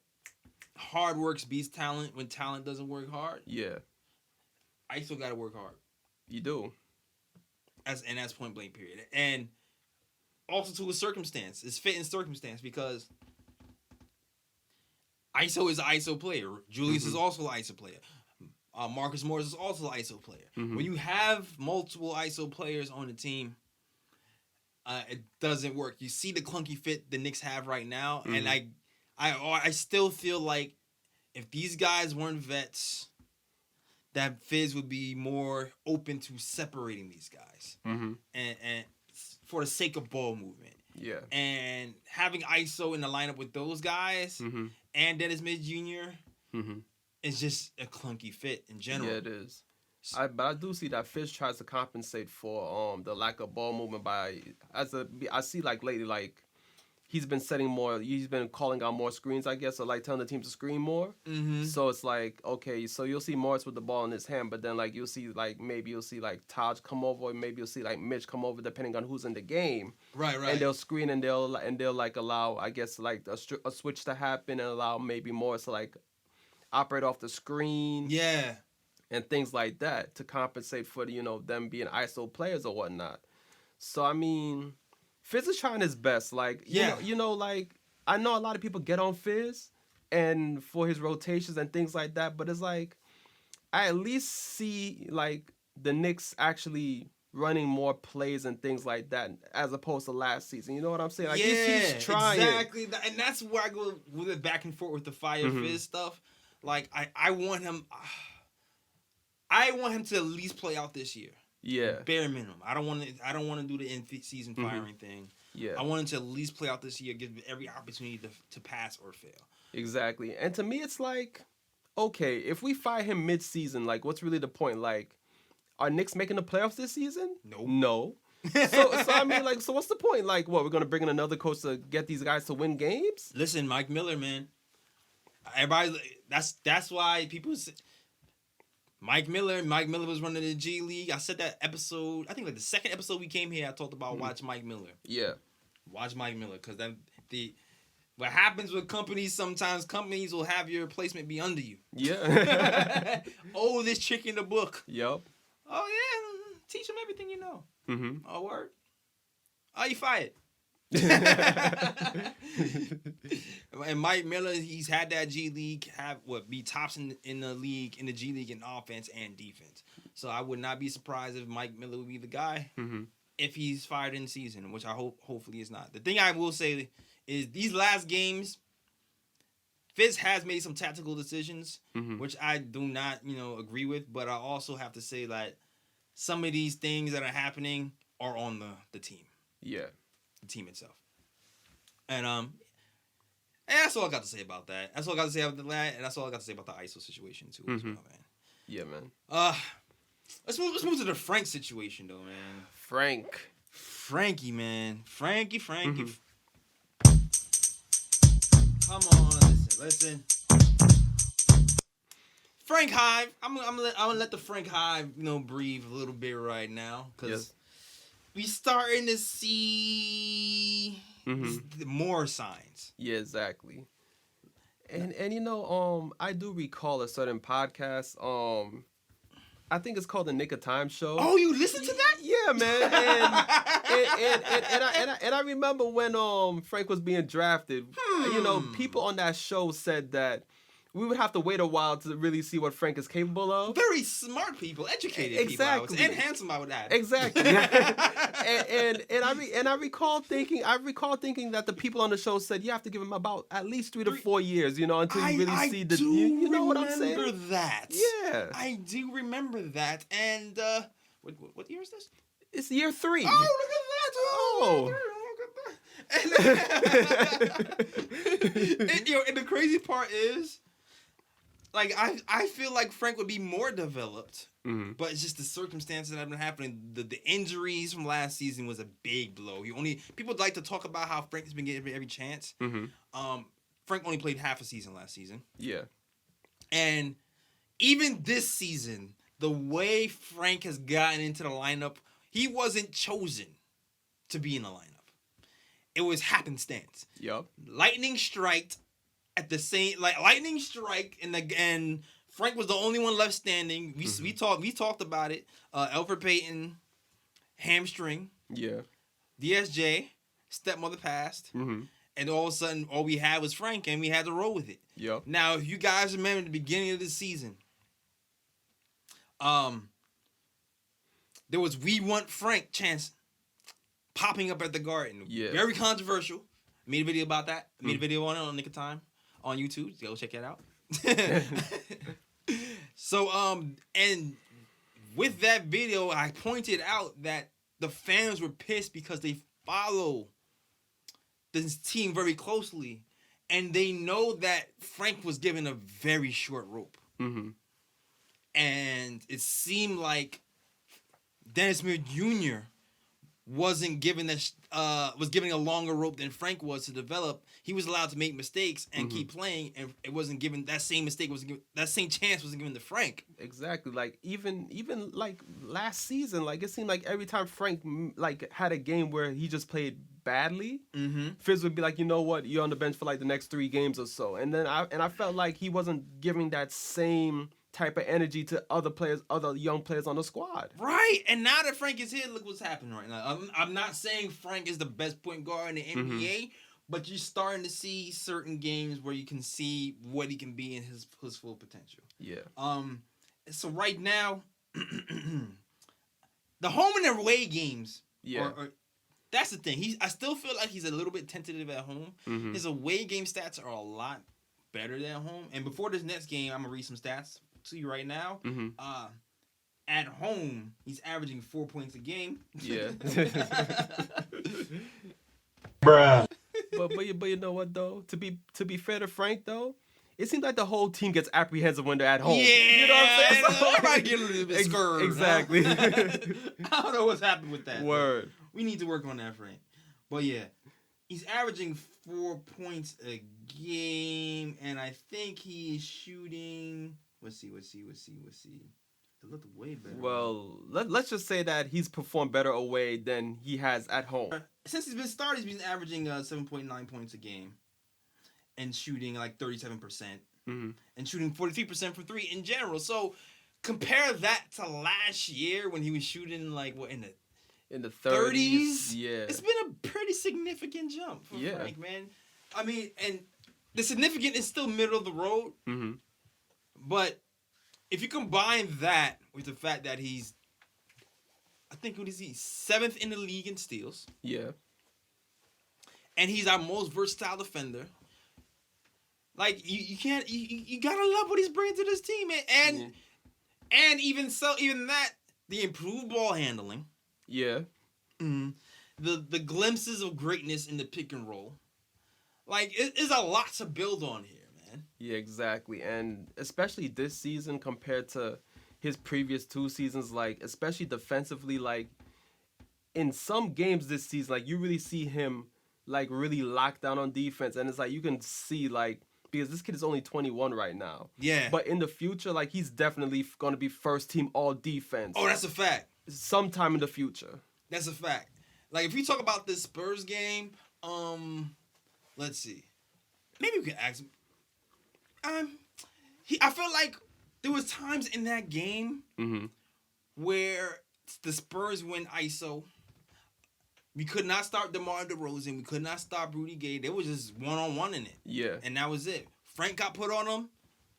hard work beats talent when talent doesn't work hard. Yeah. ISO got to work hard. You do. That's point blank period. And also to a circumstance. It's fitting circumstance because ISO is an ISO player. Julius is also an ISO player. Marcus Morris is also an ISO player. When you have multiple ISO players on the team, it doesn't work. You see the clunky fit the Knicks have right now, and I still feel like if these guys weren't vets, that Fizz would be more open to separating these guys, and for the sake of ball movement. Yeah. And having ISO in the lineup with those guys and Dennis Smith Jr. is just a clunky fit in general. Yeah, it is. But I do see that Fizz tries to compensate for the lack of ball movement I see like lately, like he's been calling out more screens, I guess, or like telling the team to screen more. So it's like, okay, so you'll see Morris with the ball in his hand, but then like maybe you'll see like Taj come over, or maybe you'll see like Mitch come over, depending on who's in the game. Right. And they'll screen and they'll like allow, I guess, like a switch to happen and allow maybe Morris to like operate off the screen. Yeah. And things like that to compensate for them being ISO players or whatnot. So I mean, Fizz is trying his best. Like like I know a lot of people get on Fizz and for his rotations and things like that, but it's like I at least see like the Knicks actually running more plays and things like that as opposed to last season. You know what I'm saying? Like he's trying. Exactly. And that's where I go with it back and forth with the Fire Fizz stuff. Like I want him to at least play out this year. Yeah. Bare minimum. I don't want to do the in-season firing thing. Yeah. I want him to at least play out this year, give every opportunity to pass or fail. Exactly. And to me, it's like, okay, if we fire him mid-season, like, what's really the point? Like, are Knicks making the playoffs this season? No. So I mean, like, so what's the point? Like, what, we're going to bring in another coach to get these guys to win games? Listen, Mike Miller, man. Everybody, that's why people say, Mike Miller was running the G League. I said that episode, I think like the second episode we came here, I talked about watch Mike Miller. Yeah. Watch Mike Miller, because what happens with companies, sometimes companies will have your placement be under you. Yeah. Oh, this trick in the book. Yep. Oh, yeah. Teach them everything you know. Oh, word. Oh, you fired. And Mike Miller, he's had that G League, be tops in the league, in the G League in offense and defense. So I would not be surprised if Mike Miller would be the guy if he's fired in season, which I hopefully is not. The thing I will say is these last games, Fizz has made some tactical decisions, which I do not, agree with. But I also have to say that some of these things that are happening are on the team. Yeah. The team itself. And that's all I got to say about that. That's all I got to say about that, and that's all I got to say about the ISO situation too, as well, man. Yeah, man. Let's move to the Frank situation though, man. Frankie, man. Frankie. Come on, listen. Frank Hive. I'm gonna let the Frank Hive, breathe a little bit right now, because we starting to see more signs. Yeah, exactly. And I do recall a certain podcast. I think it's called the Nick of Time Show. Oh, you listen to that? Yeah, man. And I remember when Frank was being drafted. People on that show said that we would have to wait a while to really see what Frank is capable of. Very smart people, educated Exactly. people, and handsome, I would add. Exactly. and I recall thinking that the people on the show said you have to give him about at least 3 to 4 years, until you really see the. You know what I'm saying? I remember that. Yeah. I do remember that. And what year is this? It's year 3. Oh, look at that! Oh. Look at that! And the crazy part is, like, I feel like Frank would be more developed, but it's just the circumstances that have been happening. The injuries from last season was a big blow. People like to talk about how Frank has been getting every chance. Frank only played half a season last season. Yeah. And even this season, the way Frank has gotten into the lineup, he wasn't chosen to be in the lineup. It was happenstance. Yup. Lightning strike, and Frank was the only one left standing. We talked about it. Alfred Payton, hamstring. Yeah. DSJ, stepmother passed. And all of a sudden, all we had was Frank, and we had to roll with it. Yep. Now, if you guys remember the beginning of the season, there was "We Want Frank" chants popping up at the Garden. Yeah. Very controversial. Made a video about that. Made a video on it on Nick of Time on YouTube. Go check it out. So, and with that video, I pointed out that the fans were pissed because they follow this team very closely, and they know that Frank was given a very short rope. And it seemed like Dennis Muir Jr. wasn't given was given a longer rope than Frank was to develop. He was allowed to make mistakes and keep playing, and it wasn't given that same chance wasn't given to Frank. Exactly. Like even like last season, like it seemed like every time Frank like had a game where he just played badly, Fizz would be like, you know what, you're on the bench for like the next 3 games or so, and then I felt like he wasn't giving that same type of energy to other young players on the squad. Right, and now that Frank is here, look what's happening right now. I'm not saying Frank is the best point guard in the NBA, but you're starting to see certain games where you can see what he can be in his full potential. Yeah. So right now, the home and away games. Yeah. That's the thing. I still feel like he's a little bit tentative at home. His away game stats are a lot better than at home. And before this next game, I'm gonna read some stats to you right now. At home, he's averaging 4 points a game. Yeah. Bruh. But you know what though? To be fair to Frank though, it seems like the whole team gets apprehensive when they're at home. Yeah, you know what I'm saying? So, everybody get a little bit scared. Exactly. Huh? I don't know what's happened with that. Word. We need to work on that, Frank. But yeah, he's averaging 4 points a game, and I think he is shooting. Let's see. It looked way better. Well, let's just say that he's performed better away than he has at home. Since he's been started, he's been averaging 7.9 points a game, and shooting like 37%, and shooting 43% from 3 in general. So compare that to last year when he was shooting like what in the 30s. Yeah, it's been a pretty significant jump for Frank, man. I mean, and the significant is still middle of the road, but if you combine that with the fact that he's, I think what is he, 7th in the league in steals. Yeah. And he's our most versatile defender. Like you can't you gotta love what he's bringing to this team, man. And even that, the improved ball handling. Yeah. The glimpses of greatness in the pick and roll. Like it's a lot to build on here, man. Yeah, exactly. And especially this season compared to his previous 2 seasons, like especially defensively, like in some games this season, like you really see him like really locked down on defense, and it's like you can see like, because this kid is only 21 right now. Yeah. But in the future, like he's definitely going to be first team all defense. Oh, that's a fact. Sometime in the future. That's a fact. Like if we talk about this Spurs game, let's see. Maybe we could ask him. I feel like there was times in that game where the Spurs went ISO. We could not stop DeMar DeRozan. We could not stop Rudy Gay. They was just one-on-one in it. Yeah. And that was it. Frank got put on them,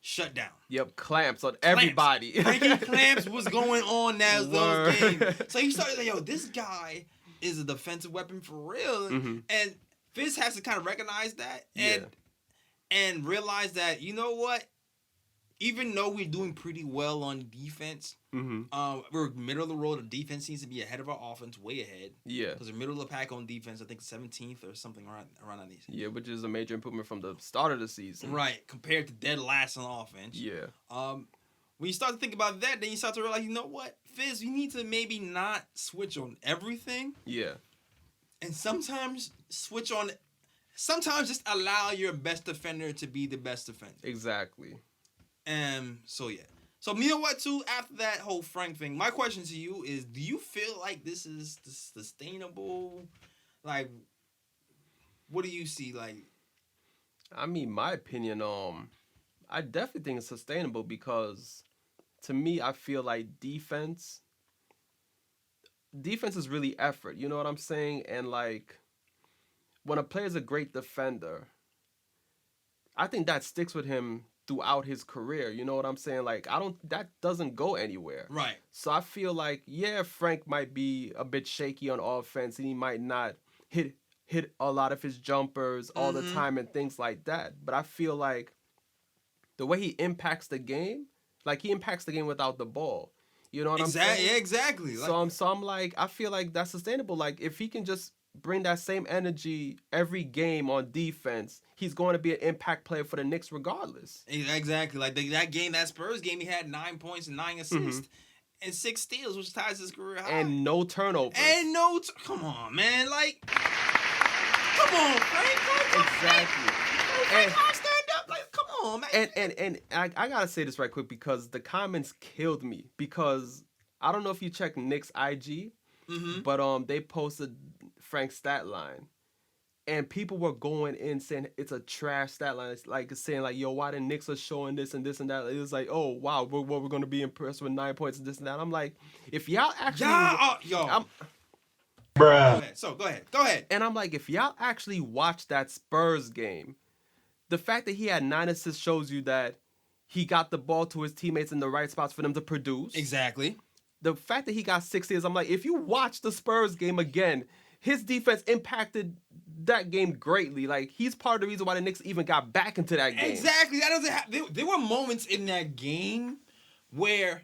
shut down. Yep, clamps on everybody. Frankie clamps was going on those games. So he started like, yo, this guy is a defensive weapon for real. And Fizz has to kind of recognize that and realize that, you know what? Even though we're doing pretty well on defense, we're middle of the road. The defense seems to be ahead of our offense, way ahead. Yeah. Because we're middle of the pack on defense, I think 17th or something around that. Yeah, which is a major improvement from the start of the season. Right, compared to dead last on offense. Yeah. When you start to think about that, then you start to realize, you know what, Fizz, you need to maybe not switch on everything. Yeah. And sometimes just allow your best defender to be the best defender. Exactly. So yeah. So you know what too? After that whole Frank thing, my question to you is: do you feel like this is sustainable? Like, what do you see? Like, I mean, my opinion, I definitely think it's sustainable because, to me, I feel like defense is really effort. You know what I'm saying? And like, when a player's a great defender, I think that sticks with him throughout his career. You know what I'm saying? Like, that doesn't go anywhere. Right. So I feel like, yeah, Frank might be a bit shaky on offense and he might not hit a lot of his jumpers all the time and things like that. But I feel like the way he impacts the game, like he impacts the game without the ball. You know what I'm saying? Yeah, exactly. So I'm like, I feel like that's sustainable. Like if he can just bring that same energy every game on defense, he's going to be an impact player for the Knicks regardless. Exactly. Like that Spurs game, he had 9 points and 9 assists and 6 steals, which ties his career high. And no turnovers. Come on, man. Like, come on, Frank. Exactly. Frank, stand up. Like, come on, man. And I got to say this right quick because the comments killed me because I don't know if you check Knicks IG, but they posted Frank's stat line, and people were going in saying it's a trash stat line. It's like saying like, "Yo, why the Knicks are showing this and this and that?" It was like, "Oh wow, we're going to be impressed with 9 points and this and that." I'm like, if y'all actually, bruh. Go ahead. And I'm like, if y'all actually watch that Spurs game, the fact that he had 9 assists shows you that he got the ball to his teammates in the right spots for them to produce. Exactly. The fact that he got 6 steals, I'm like, if you watch the Spurs game again, his defense impacted that game greatly. Like, he's part of the reason why the Knicks even got back into that game. Exactly. That doesn't happen. There were moments in that game where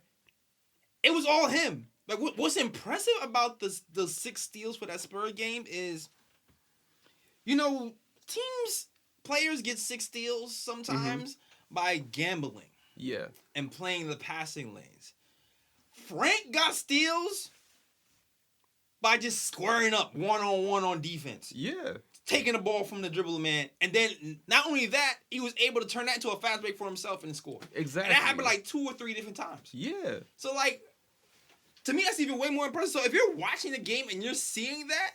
it was all him. Like, what's impressive about the 6 steals for that Spurs game is, you know, players get 6 steals sometimes by gambling. Yeah. And playing the passing lanes. Frank got steals by just squaring up one-on-one on defense. Yeah. Taking the ball from the dribbler man. And then, not only that, he was able to turn that into a fast break for himself and score. Exactly. And that happened like 2 or 3 different times. Yeah. So, like, to me, that's even way more impressive. So, if you're watching the game and you're seeing that,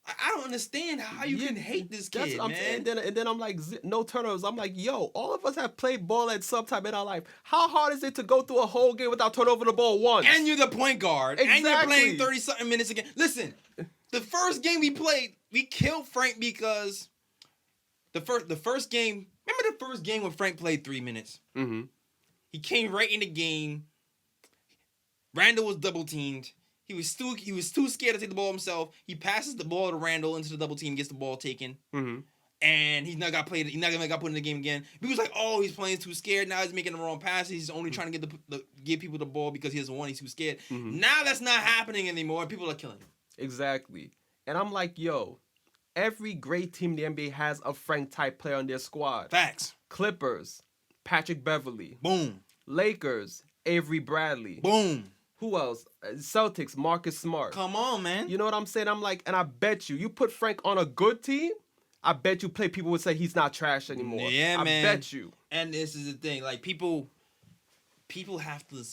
I don't understand how you can hate this kid, man. And then I'm like, no turnovers. I'm like, yo, all of us have played ball at some time in our life. How hard is it to go through a whole game without turning over the ball once? And you're the point guard. Exactly. And you're playing 30-something minutes again. Listen, the first game we played, we killed Frank because the first game, remember the first game when Frank played 3 minutes? He came right in the game. Randle was double-teamed. He was too scared to take the ball himself. He passes the ball to Randle into the double team, gets the ball taken, and he's not got put in the game again. He was like, "Oh, he's playing too scared. Now he's making the wrong passes. He's only trying to give people the ball because he doesn't want. He's too scared." Now that's not happening anymore. People are killing him. Exactly, and I'm like, yo, every great team in the NBA has a Frank type player on their squad. Facts. Clippers, Patrick Beverley. Boom. Lakers, Avery Bradley. Boom. Who else? Celtics, Marcus Smart. Come on, man. You know what I'm saying? I'm like, and I bet you put Frank on a good team, I bet you people would say he's not trash anymore. Yeah, man. I bet you. And this is the thing. Like, people have to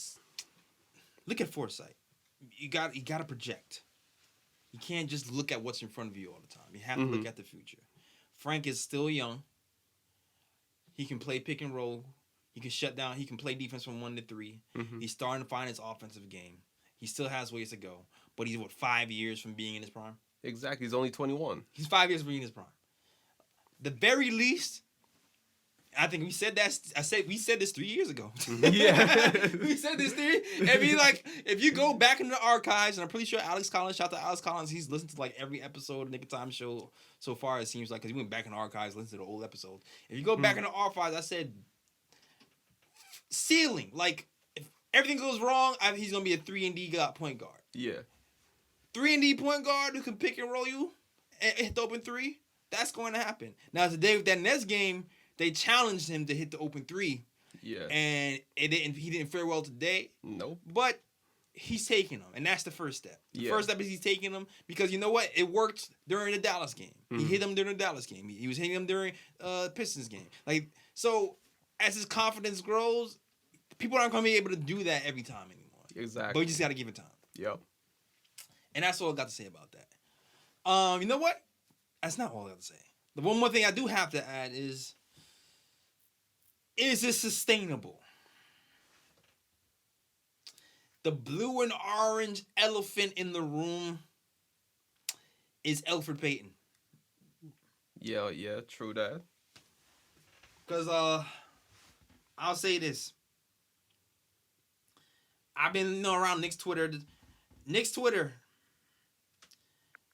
look at foresight. You got to project. You can't just look at what's in front of you all the time. You have to look at the future. Frank is still young. He can play pick and roll. He can shut down. He can play defense from 1 to 3. He's starting to find his offensive game. He still has ways to go. But he's, 5 years from being in his prime? Exactly. He's only 21. He's 5 years from being in his prime. The very least, I think we said that. We said this 3 years ago. Yeah. We said this 3. If you go back into the archives, and I'm pretty sure Alex Collins, shout out to Alex Collins, he's listened to like every episode of Nick of Time show so far. It seems like because he went back in the archives, listened to the old episode. If you go back in the archives, I said ceiling. Like if everything goes wrong, he's gonna be a 3-and-D point guard. Yeah. 3-and-D point guard who can pick and roll you and hit the open 3. That's going to happen. Now today with that Nets game, they challenged him to hit the open 3. Yeah. And he didn't fare well today. Nope. But he's taking them, and that's the first step. The Yeah. first step is he's taking them because you know what? It worked during the Dallas game. He hit them during the Dallas game. He was hitting them during Pistons game. Like so, as his confidence grows, people aren't going to be able to do that every time anymore. Exactly. But you just got to give it time. Yep. And that's all I got to say about that. You know what? That's not all I got to say. The one more thing I do have to add is it sustainable? The blue and orange elephant in the room is Elfrid Payton. Yeah, true that. Because I'll say this. I've been around Knicks Twitter. Knicks Twitter,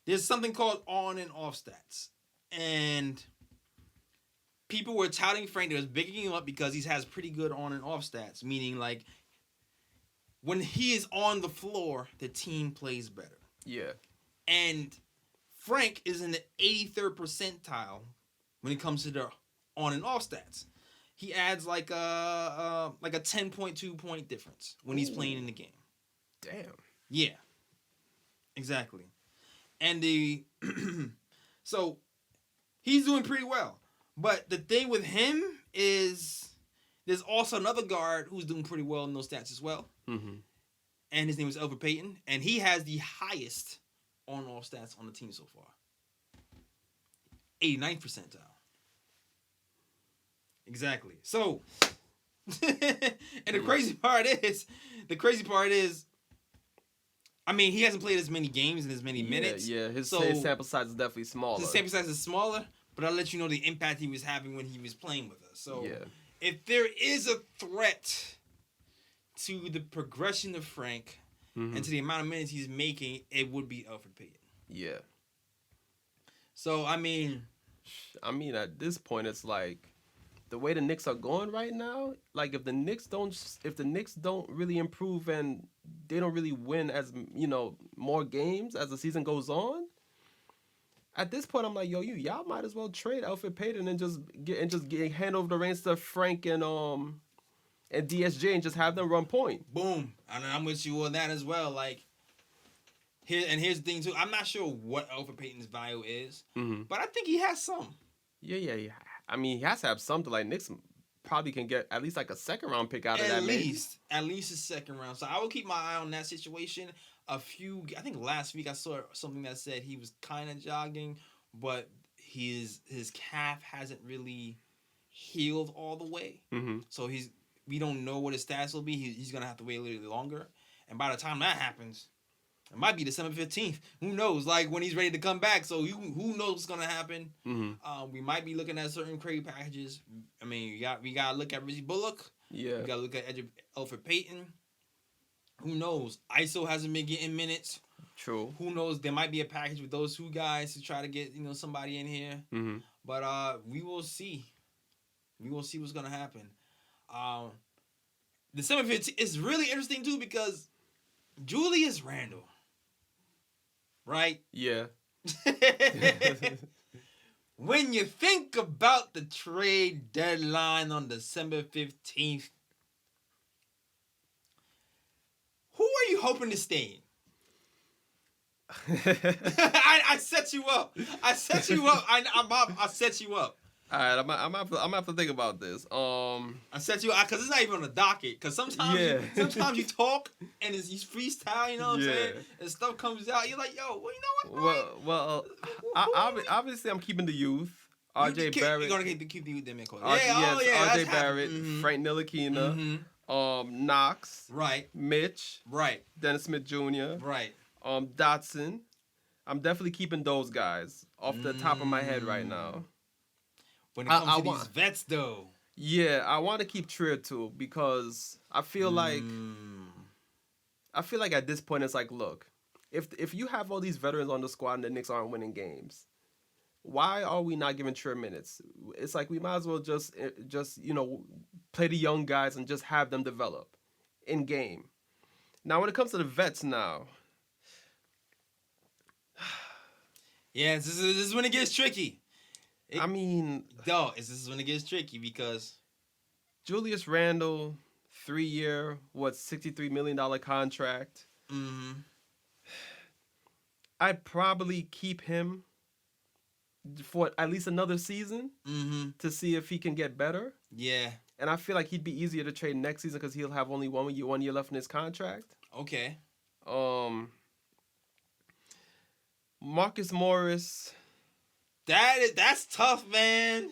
there's something called on and off stats. And people were touting Frank. They was bigging him up because he has pretty good on and off stats. Meaning, like, when he is on the floor, the team plays better. Yeah. And Frank is in the 83rd percentile when it comes to the on and off stats. He adds like a 10.2 point difference when he's playing in the game. Damn. Yeah. Exactly. And so he's doing pretty well. But the thing with him is there's also another guard who's doing pretty well in those stats as well. Mm-hmm. And his name is Elfrid Payton. And he has the highest on-off stats on the team so far. 89th percentile. Exactly. So, and the crazy part is, I mean, he hasn't played as many games in as many minutes. Yeah, his so sample size is definitely smaller. His sample size is smaller, but I'll let you know the impact he was having when he was playing with us. So, yeah. If there is a threat to the progression of Frank and to the amount of minutes he's making, it would be Elfrid Payton. Yeah. So, I mean, at this point, it's like the way the Knicks are going right now. Like, if the Knicks don't really improve and they don't really win as more games as the season goes on. At this point, I'm like, y'all might as well trade Elfrid Payton and just hand over the reins to Frank and DSJ and just have them run point. Boom. And I'm with you on that as well. Like, here's the thing too. I'm not sure what Elfrid Payton's value is, but I think he has some. Yeah. I mean, he has to have something. Like, Knicks probably can get at least like a second round pick out of that. At least a second round. So I will keep my eye on that situation. I think last week I saw something that said he was kind of jogging, but his calf hasn't really healed all the way. So we don't know what his stats will be. He's gonna have to wait a little longer. And by the time that happens, it might be December 15th. Who knows? Like when he's ready to come back. So who knows what's gonna happen? We might be looking at certain trade packages. I mean, we gotta look at Reggie Bullock. Yeah. We gotta look at Elfrid Payton. Who knows? ISO hasn't been getting minutes. True. Who knows? There might be a package with those two guys to try to get somebody in here. But we will see. We will see what's gonna happen. December 15th is really interesting too because Julius Randle. Right? Yeah. When you think about the trade deadline on December 15th, who are you hoping to stay in? I set you up. I set you up. I set you up. All right, I'm gonna have to think about this. I set you out because it's not even on the docket. Because sometimes, sometimes you talk and you freestyle. You know what I'm saying? And stuff comes out. You're like, yo, well, you know what? Obviously, I'm keeping the youth. R.J. Barrett. You're gonna keep the youth them in court. R.J. Barrett, Frank Ntilikina, Knox, right, Mitch, right, Dennis Smith Jr., right, Dotson. I'm definitely keeping those guys off the top of my head right now. When it comes to these vets, though. Yeah, I want to keep Trier too because I feel like at this point it's like, look, if you have all these veterans on the squad and the Knicks aren't winning games, why are we not giving Trier minutes? It's like we might as well just play the young guys and just have them develop in game. Now, when it comes to the vets now. Yeah, this is when it gets tricky. This is when it gets tricky because Julius Randle, 3-year, $63 million contract. Mm-hmm. I'd probably keep him for at least another season to see if he can get better. Yeah. And I feel like he'd be easier to trade next season because he'll have only 1 year left in his contract. Okay. Marcus Morris. That's tough, man.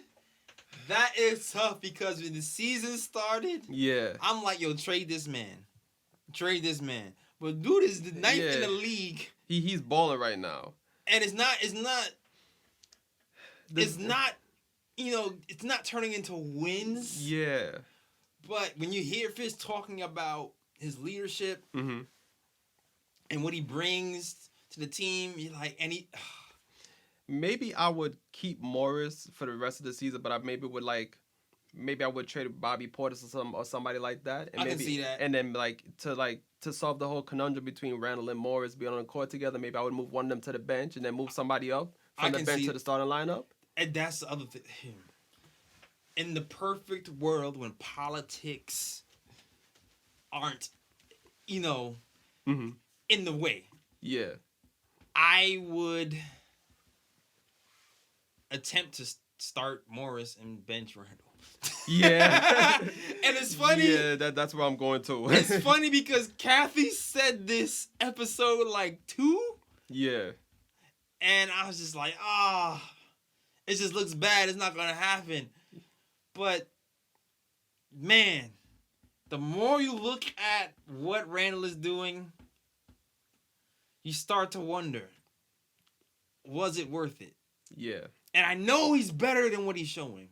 That is tough because when the season started, I'm like, yo, trade this man. Trade this man. But dude is the ninth in the league. He's balling right now. And it's not turning into wins. Yeah. But when you hear Fitz talking about his leadership and what he brings to the team, you're like, maybe I would keep Morris for the rest of the season, but I would trade Bobby Portis or somebody like that. And I can see that. And then to solve the whole conundrum between Randle and Morris being on the court together, maybe I would move one of them to the bench and then move somebody up from the bench to the starting lineup. And that's the other thing. In the perfect world, when politics aren't, in the way. Yeah. I would attempt to start Morris and bench Randle. Yeah. And it's funny. Yeah, that's where I'm going to. It's funny because Kathy said this episode 2. Yeah. And I was just like, it just looks bad. It's not going to happen. But, man, the more you look at what Randle is doing, you start to wonder, was it worth it? Yeah. And I know he's better than what he's showing.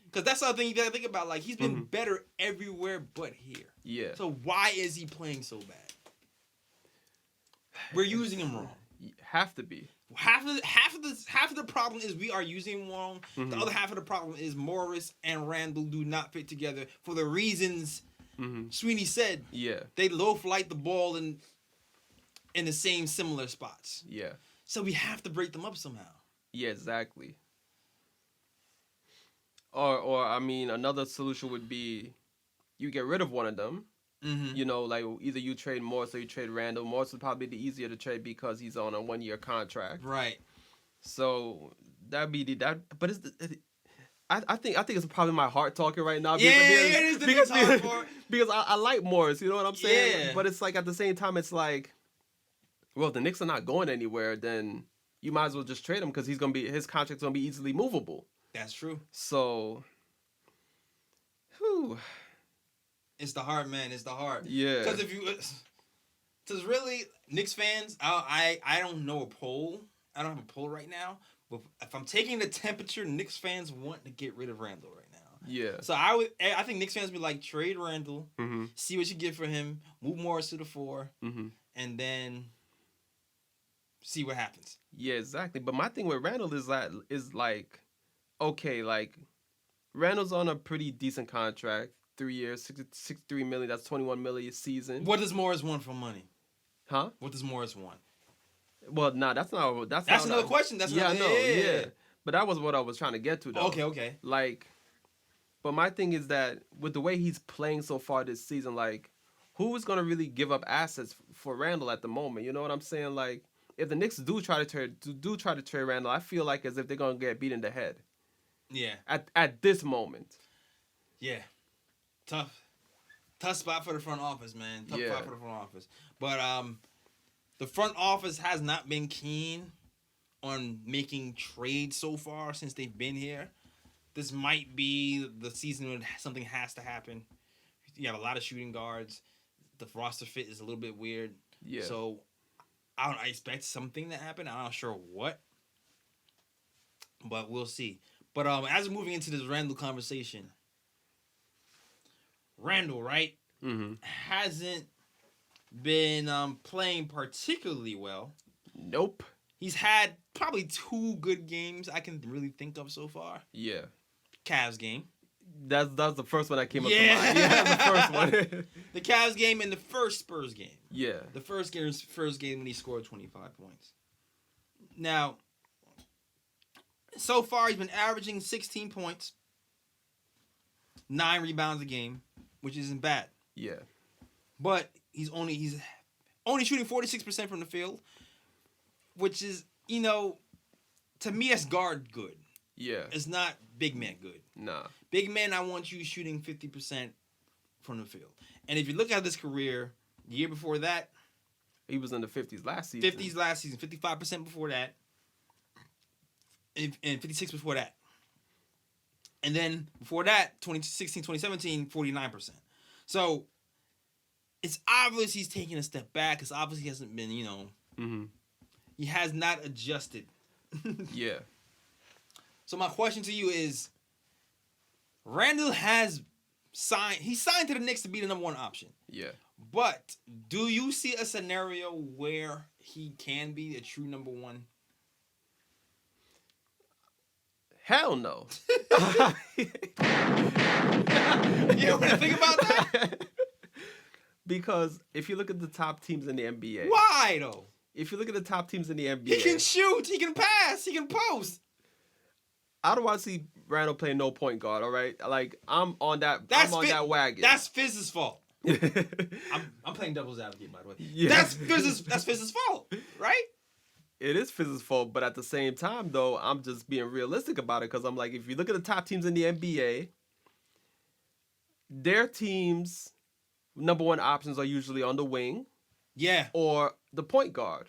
Because that's the other thing you got to think about. He's been better everywhere but here. Yeah. So why is he playing so bad? We're using him wrong. Have to be. Half of the problem is we are using him wrong. The other half of the problem is Morris and Randle do not fit together for the reasons Sweeney said. Yeah. They light the ball in the same similar spots. Yeah. So we have to break them up somehow. Yeah, exactly. Or another solution would be you get rid of one of them. Either you trade Morris or you trade Randle. Morris would probably be easier to trade because he's on a 1-year contract. Right. So that'd be that. But I think it's probably my heart talking right now. Because I like Morris. You know what I'm saying? Yeah. But it's at the same time, it's like, well, if the Knicks are not going anywhere, then you might as well just trade him because his contract's gonna be easily movable. That's true. So, it's the heart, man. It's the heart. Yeah. Because really, Knicks fans, I don't know a poll. I don't have a poll right now. But if I'm taking the temperature, Knicks fans want to get rid of Randle right now. Yeah. So I think Knicks fans would be like, trade Randle, see what you get for him, move Morris to the 4, and then see what happens. Yeah, exactly. But my thing with Randle is Randle's on a pretty decent contract. 3 years, $63 million. That's $21 million a season. What does Morris want for money? Huh? What does Morris want? Well, that's not. That's another question. That's yeah, I know. Yeah, but that was what I was trying to get to, though. Okay. But my thing is that with the way he's playing so far this season, who is gonna really give up assets for Randle at the moment? You know what I'm saying? If the Knicks do try to trade Randle, I feel as if they're gonna get beat in the head. Yeah. At this moment. Yeah. Tough spot for the front office, man. Tough Yeah. spot for the front office. But the front office has not been keen on making trades so far since they've been here. This might be the season when something has to happen. You have a lot of shooting guards. The roster fit is a little bit weird. Yeah. So I expect something to happen. I'm not sure what, but we'll see. But as we're moving into this Randle conversation, Randle, right, hasn't been playing particularly well. Nope. He's had probably 2 good games I can really think of so far. Yeah. Cavs game. That's the first one that came up to Yeah. mind. Yeah, the first one. The Cavs game and the first Spurs game. Yeah. The first game when he scored 25 points. Now, so far he's been averaging 16 points, 9 rebounds a game, which isn't bad. Yeah. But he's only shooting 46% from the field, which is, to me that's guard good. Yeah. It's not big man good. Nah. Big man, I want you shooting 50% from the field. And if you look at his career, the year before that, He was in the 50s last season. 50s last season, 55% before that, and 56 before that. And then before that, 2016, 2017, 49%. So it's obvious he's taking a step back. It's obvious he hasn't been, he has not adjusted. Yeah. So my question to you is, Randle has signed to the Knicks to be the number 1 option. Yeah. But do you see a scenario where he can be a true number 1? Hell no. You don't want to think about that? Because if you look at the top teams in the NBA. Why though? If you look at the top teams in the NBA. He can shoot, he can pass, he can post. I don't want to see Randle play no point guard, all right? Like, I'm on that that wagon. That's Fizz's fault. I'm playing devil's advocate, by the way. Yeah. That's Fizz's fault, right? It is Fizz's fault, but at the same time, though, I'm just being realistic about it because I'm like, if you look at the top teams in the NBA, their teams' number 1 options are usually on the wing. Yeah. Or the point guard.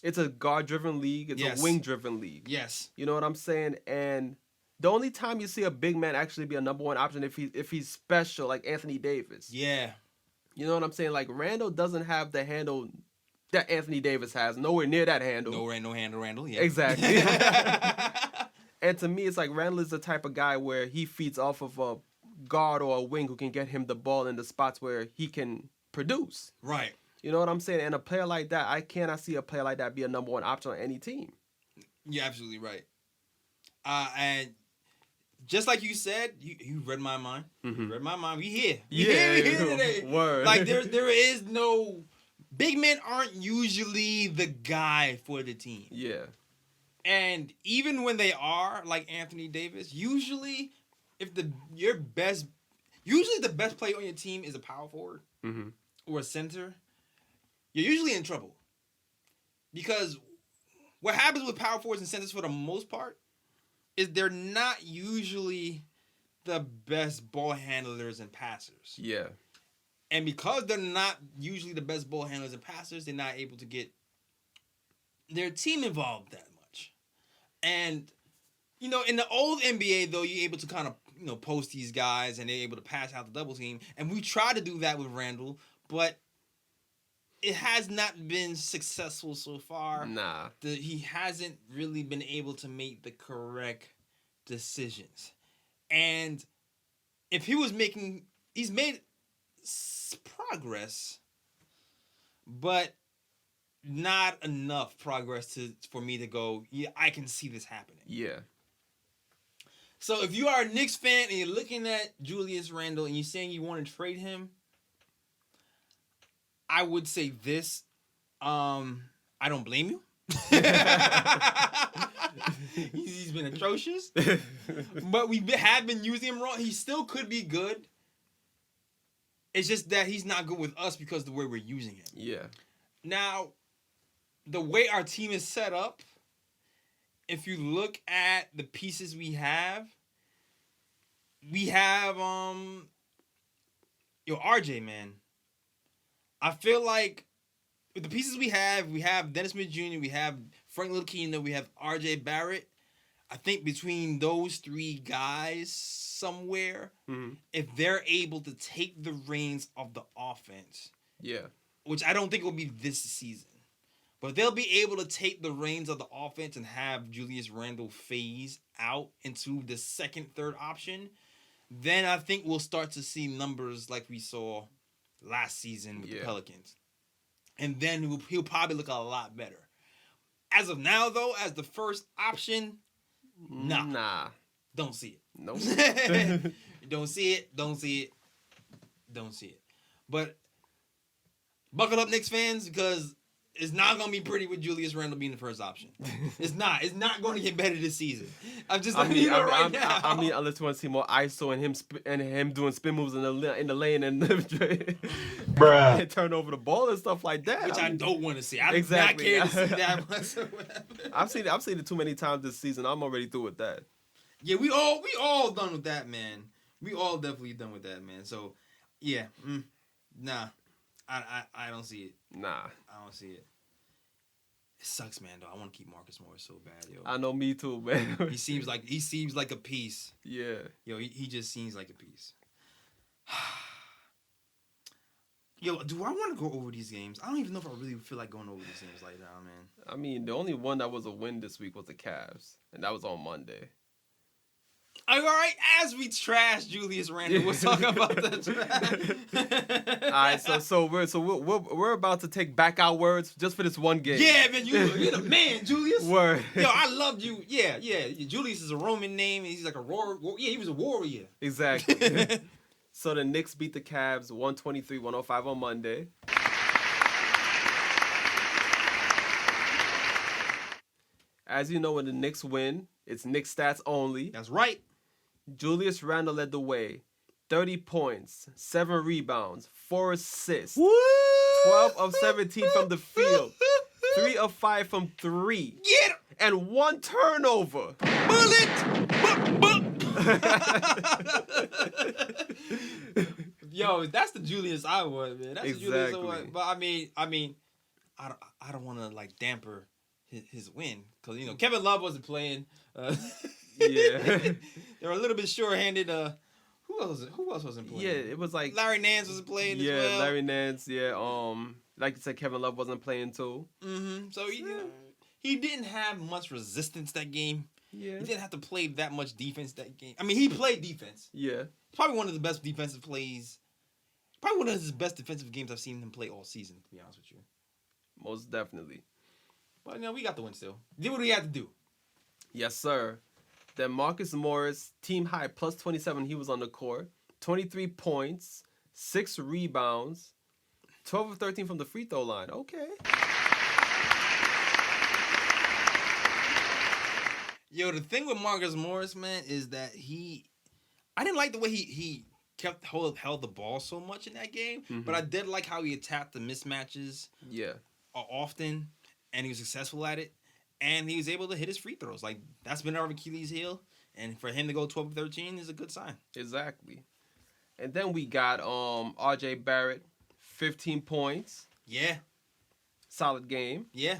It's a guard-driven league. It's Yes. a wing-driven league. Yes. You know what I'm saying? And the only time you see a big man actually be a number 1 option if he's special, like Anthony Davis. Yeah. You know what I'm saying? Like, Randle doesn't have the handle that Anthony Davis has. Nowhere near that handle. No handle, Randle. Yeah. Exactly. And to me, it's like Randle is the type of guy where he feeds off of a guard or a wing who can get him the ball in the spots where he can produce. Right. You know what I'm saying? And a player like that, I cannot see a player like that be a number 1 option on any team. You're absolutely right. And just like you said, you read my mind. You read my mind. We here. We here today. Word. Like there is no big men aren't usually the guy for the team. Yeah. And even when they are, like Anthony Davis, usually the best player on your team is a power forward or a center, you're usually in trouble. Because what happens with power forwards and centers for the most part is they're not usually the best ball handlers and passers. Yeah. And because they're not usually the best ball handlers and passers, they're not able to get their team involved that much. And, in the old NBA, though, you're able to kind of, post these guys and they're able to pass out the double team. And we try to do that with Randle, but it has not been successful so far. Nah. He hasn't really been able to make the correct decisions. And if he's made progress, but not enough progress for me to go, yeah, I can see this happening. Yeah. So if you are a Knicks fan and you're looking at Julius Randle and you're saying you want to trade him, I would say this. I don't blame you. He's been atrocious. But we have been using him wrong. He still could be good. It's just that he's not good with us because of the way we're using him. Yeah. Now, the way our team is set up, if you look at the pieces we have, we have RJ, man. I feel like with the pieces we have Dennis Smith Jr., we have Frank Ntilikina, we have RJ Barrett. I think between those three guys somewhere, if they're able to take the reins of the offense, which I don't think will be this season, but they'll be able to take the reins of the offense and have Julius Randle phase out into the second, third option, then I think we'll start to see numbers like we saw last season with the Pelicans. And then he'll probably look a lot better. As of now, though, as the first option, nah. Don't see it. Nope. Don't see it. But buckle up, Knicks fans, because it's not going to be pretty with Julius Randle being the first option. It's not. It's not going to get better this season. I'm just letting you know right now. I mean, unless you want to see more ISO and him doing spin moves in the lane and bruh, and turn over the ball and stuff like that. Which I don't want to see. I do not exactly. care to see that whatsoever. I've seen it too many times this season. I'm already through with that. Yeah, we all done with that, man. We all definitely done with that, man. So, yeah, nah. I don't see it. Nah. I don't see it. It sucks, man, though. I want to keep Marcus Morris so bad, yo. I know, me too, man. He seems like a piece. Yeah. Yo, he just seems like a piece. Yo, do I want to go over these games? I don't even know if I really feel like going over these games like that, man. I mean, the only one that was a win this week was the Cavs, and that was on Monday. All right, as we trash Julius Randle, we'll talk about the trash. All right, so we're about to take back our words just for this one game. Yeah, man, you're the man, Julius. Word. Yo, I loved you. Yeah. Julius is a Roman name. He's like a he was a warrior. Exactly. So the Knicks beat the Cavs 123-105 on Monday. As you know, when the Knicks win, it's Knicks stats only. That's right. Julius Randle led the way. 30 points, 7 rebounds, 4 assists, Woo! 12 of 17 from the field, 3 of 5 from 3, Get him! and 1 turnover. Bullet! Yo, that's the Julius I want, man. That's the Julius I want. But I mean, I don't want to like damper his win because Kevin Love wasn't playing. Yeah, they were a little bit short-handed. Who else wasn't playing? Yeah, it was like Larry Nance wasn't playing as well. Yeah, Larry Nance. Yeah, like you said, Kevin Love wasn't playing too. So he didn't have much resistance that game. Yeah, he didn't have to play that much defense that game. I mean, he played defense. Yeah, probably one of the best defensive plays. Probably one of his best defensive games I've seen him play all season. To be honest with you, most definitely. But we got the win still. Did what we had to do. Yes, sir. Then Marcus Morris, team high, plus 27. He was on the court. 23 points, 6 rebounds, 12 of 13 from the free throw line. Okay. Yo, the thing with Marcus Morris, man, is that I didn't like the way he held the ball so much in that game, but I did like how he attacked the mismatches. Yeah. Often, and he was successful at it. And he was able to hit his free throws. Like, that's been our Achilles heel. And for him to go 12-13 is a good sign. Exactly. And then we got RJ Barrett, 15 points. Yeah. Solid game. Yeah.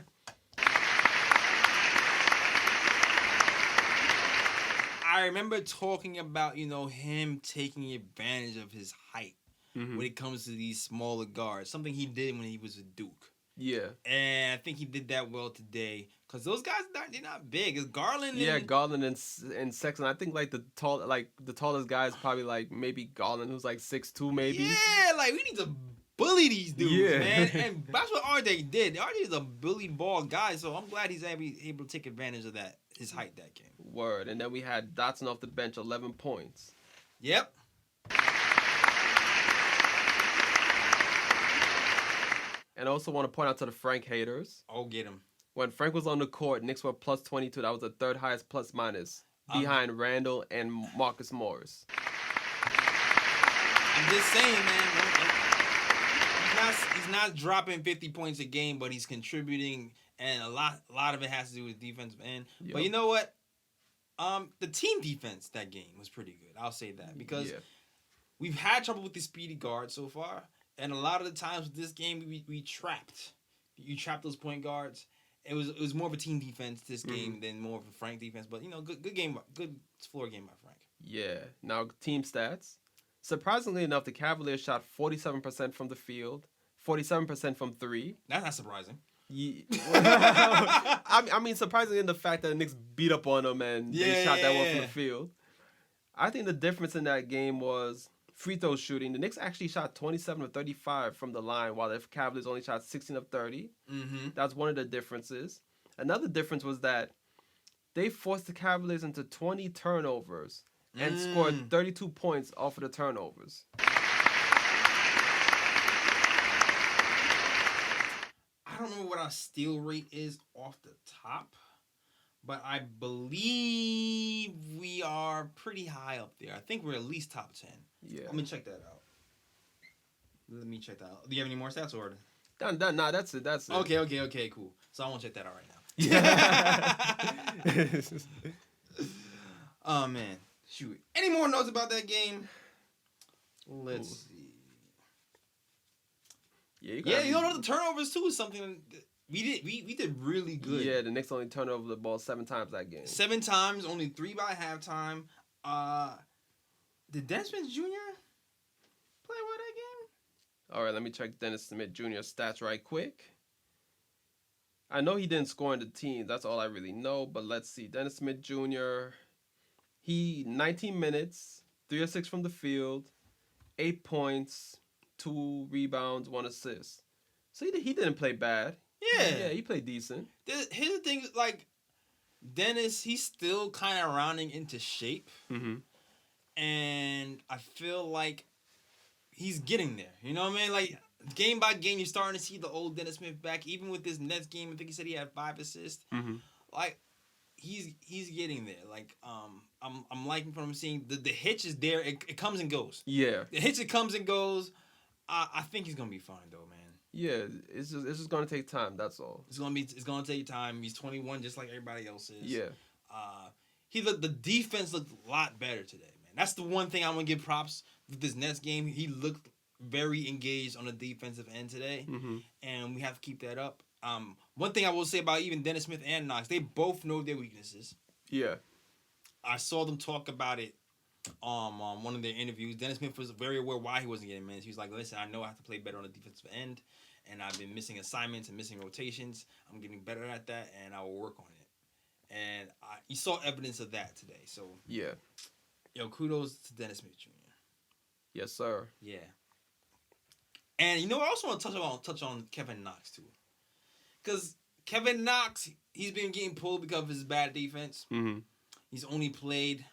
I remember talking about, him taking advantage of his height when it comes to these smaller guards. Something he did when he was a Duke. Yeah. And I think he did that well today. Because those guys, they're not big. It's Garland. Yeah, Garland and Sexton. I think the tallest guy is probably like maybe Garland, who's like 6'2", maybe. Yeah, like we need to bully these dudes, man. And that's what RJ did. RJ is a bully ball guy, so I'm glad he's able to take advantage of that, his height that game. Word. And then we had Dotson off the bench, 11 points. Yep. And I also want to point out to the Frank haters. Oh, get him. When Frank was on the court, Knicks were plus 22. That was the third highest plus minus behind Randle and Marcus Morris. I'm just saying, man. He's not dropping 50 points a game, but he's contributing, and a lot of it has to do with defense, man. Yep. But you know what? The team defense that game was pretty good. I'll say that because Yeah. we've had trouble with the speedy guards so far, and a lot of the times with this game we trapped. You trapped those point guards. It was more of a team defense this game than more of a Frank defense. But good game, good floor game by Frank. Yeah. Now, team stats. Surprisingly enough, the Cavaliers shot 47% from the field, 47% from three. That's not surprising. Yeah. I mean, surprisingly in the fact that the Knicks beat up on them and they shot that one from the field. I think the difference in that game was free throw shooting. The Knicks actually shot 27 of 35 from the line, while the Cavaliers only shot 16 of 30. Mm-hmm. That's one of the differences. Another difference was that they forced the Cavaliers into 20 turnovers and scored 32 points off of the turnovers. I don't know what our steal rate is off the top, but I believe we are pretty high up there. I think we're at least top 10. Yeah. Let me check that out. Do you have any more stats or? Nah, that's it. That's it. Okay, cool. So I won't check that out right now. Yeah. Oh man, shoot. Any more notes about that game? Let's see. Yeah, you know the turnovers too is something that we did really good. Yeah, the Knicks only turned over the ball 7 times that game. 7 times, only 3 by halftime. Did Dennis Smith Jr. play well that game? All right, let me check Dennis Smith Jr.'s stats right quick. I know he didn't score in the team. That's all I really know. But let's see. Dennis Smith Jr., he 19 minutes, 3 of 6 from the field, 8 points, 2 rebounds, 1 assist. So he didn't play bad. Yeah, he played decent. Here's the thing, like, Dennis, he's still kind of rounding into shape. Mm-hmm. And I feel like he's getting there. You know what I mean? Like, game by game, you're starting to see the old Dennis Smith back. Even with this Nets game, I think he said he had 5 assists. Mm-hmm. Like, he's getting there. Like, I'm liking what I'm seeing. The hitch is there. It comes and goes. Yeah. The hitch, it comes and goes. I think he's gonna be fine though, man. Yeah, it's just gonna take time. That's all. It's gonna take time. He's 21, just like everybody else is. Yeah. The defense looked a lot better today, man. That's the one thing I want to give props with this Nets game. He looked very engaged on the defensive end today, and we have to keep that up. One thing I will say about even Dennis Smith and Knox, they both know their weaknesses. Yeah. I saw them talk about it on one of their interviews. Dennis Smith was very aware why he wasn't getting minutes. He was like, listen, I know I have to play better on the defensive end, and I've been missing assignments and missing rotations. I'm getting better at that, and I will work on it. And you saw evidence of that today. So, Yeah. Kudos to Dennis Smith Jr. Yes, sir. Yeah. And I also want to touch on Kevin Knox, too. Because Kevin Knox, he's been getting pulled because of his bad defense. Mm-hmm. He's only played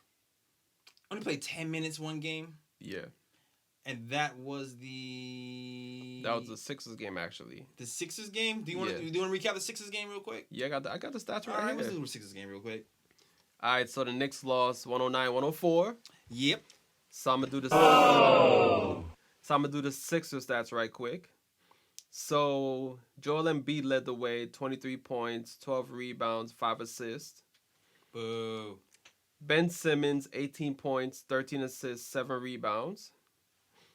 10 minutes one game. Yeah. And that was the Sixers game, actually. The Sixers game? Do you want to recap the Sixers game real quick? Yeah, I got the stats All right right, here. let's do the Sixers game real quick. All right, so the Knicks lost 109-104. Yep. So I'm gonna do the Sixers stats right quick. So Joel Embiid led the way, 23 points, 12 rebounds, 5 assists. Boo. Ben Simmons, 18 points, 13 assists, 7 rebounds.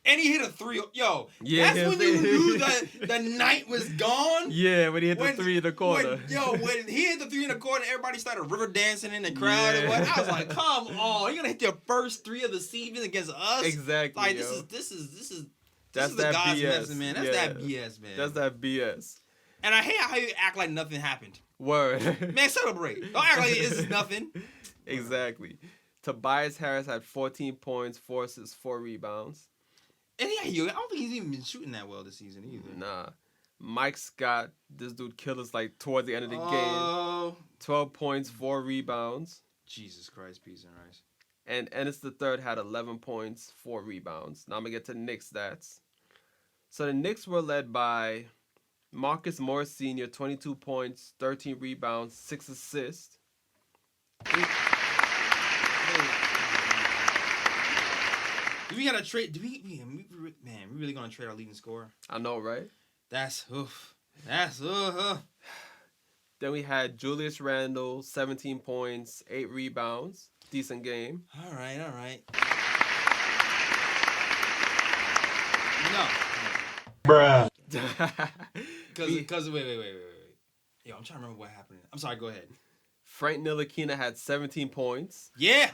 And he hit a 3. Yo, Yeah, that's when you knew that the night was gone. Yeah, when he hit the 3 in the corner. When he hit the 3 in the corner, everybody started river dancing in the crowd. Yeah. And what? I was like, come on, you're gonna hit your first 3 of the season against us? Exactly. Like yo. this is That's the that God's BS. medicine, man. That's Yeah. that BS, man. That's that BS. And I hate how you act like nothing happened. Word. Man, celebrate. Don't act like this is nothing. Exactly. Tobias Harris had 14 points, 4 assists, 4 rebounds. And I don't think he's even been shooting that well this season either. Nah. Mike Scott, this dude killed us like towards the end of the game. Oh, 12 points, 4 rebounds. Jesus Christ, peace and rice. And Ennis III had 11 points, 4 rebounds. Now I'm going to get to Knicks stats. So the Knicks were led by Marcus Morris Sr., 22 points, 13 rebounds, 6 assists. Do we gotta trade? We really gonna trade our leading scorer? I know, right? That's Then we had Julius Randle, 17 points, 8 rebounds. Decent game. All right. No. Because wait. Yo, I'm trying to remember what happened. I'm sorry, go ahead. Frank Ntilikina had 17 points. Yeah.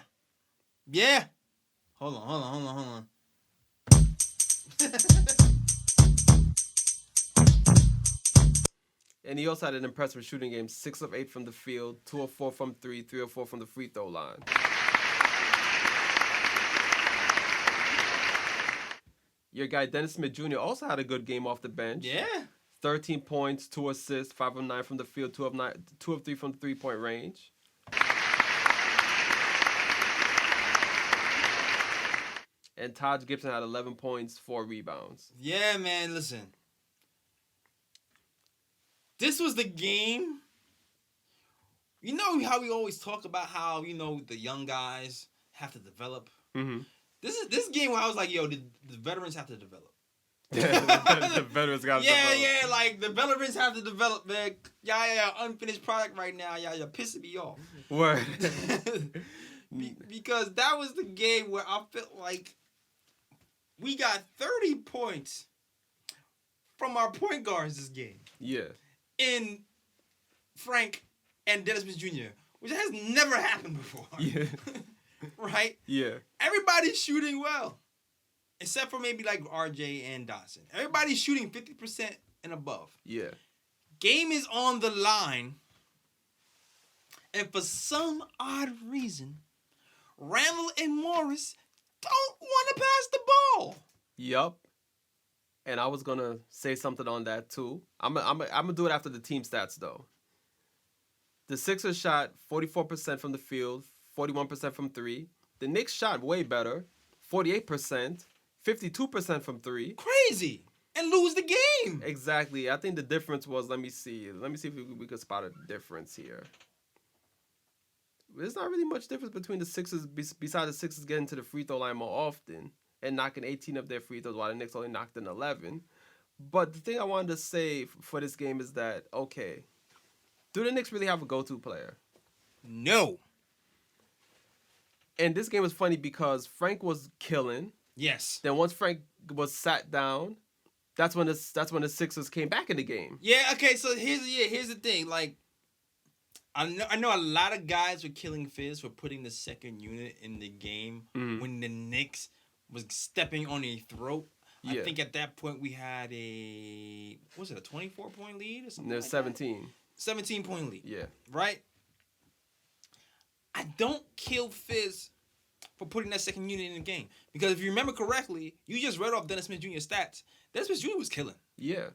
Hold on. And he also had an impressive shooting game, 6 of 8 from the field, 2 of 4 from 3, 3 of 4 from the free throw line. Your guy Dennis Smith Jr. also had a good game off the bench. Yeah. 13 points, 2 assists, 5 of 9 from the field, 2 of 3 from the three-point range. And Taj Gibson had 11 points, 4 rebounds. Yeah, man, listen. This was the game. You know how we always talk about how, the young guys have to develop? Mm-hmm. This game where I was like, yo, the veterans have to develop. The veterans got to develop. Yeah, like the veterans have to develop, man. Y'all unfinished product right now. Y'all pissing me off. Word. Because that was the game where I felt like we got 30 points from our point guards this game. Yeah. In Frank and Dennis Smith Jr., which has never happened before. Yeah. Right? Yeah. Everybody's shooting well. Except for maybe like RJ and Dotson. Everybody's shooting 50% and above. Yeah. Game is on the line. And for some odd reason, Randle and Morris don't want to pass the ball. Yup. And I was going to say something on that too. I'm gonna do it after the team stats though. The Sixers shot 44% from the field, 41% from 3. The Knicks shot way better, 48%, 52% from 3. Crazy. And lose the game. Exactly. I think the difference was, let me see if we could spot a difference here. There's not really much difference between the Sixers, besides the Sixers getting to the free throw line more often and knocking 18 of their free throws while the Knicks only knocked in 11. But the thing I wanted to say for this game is that, okay, do the Knicks really have a go-to player? No. And this game was funny because Frank was killing. Yes. Then once Frank was sat down, that's when the Sixers came back in the game. Yeah, okay, so here's the thing. Like, I know a lot of guys were killing Fizz for putting the second unit in the game when the Knicks was stepping on a throat. Yeah. I think at that point we had a 24-point lead or something? There's 17. 17-point lead. Yeah. Right? I don't kill Fizz for putting that second unit in the game. Because if you remember correctly, you just read off Dennis Smith Jr.'s stats. Dennis Smith Jr. was killing. Yeah.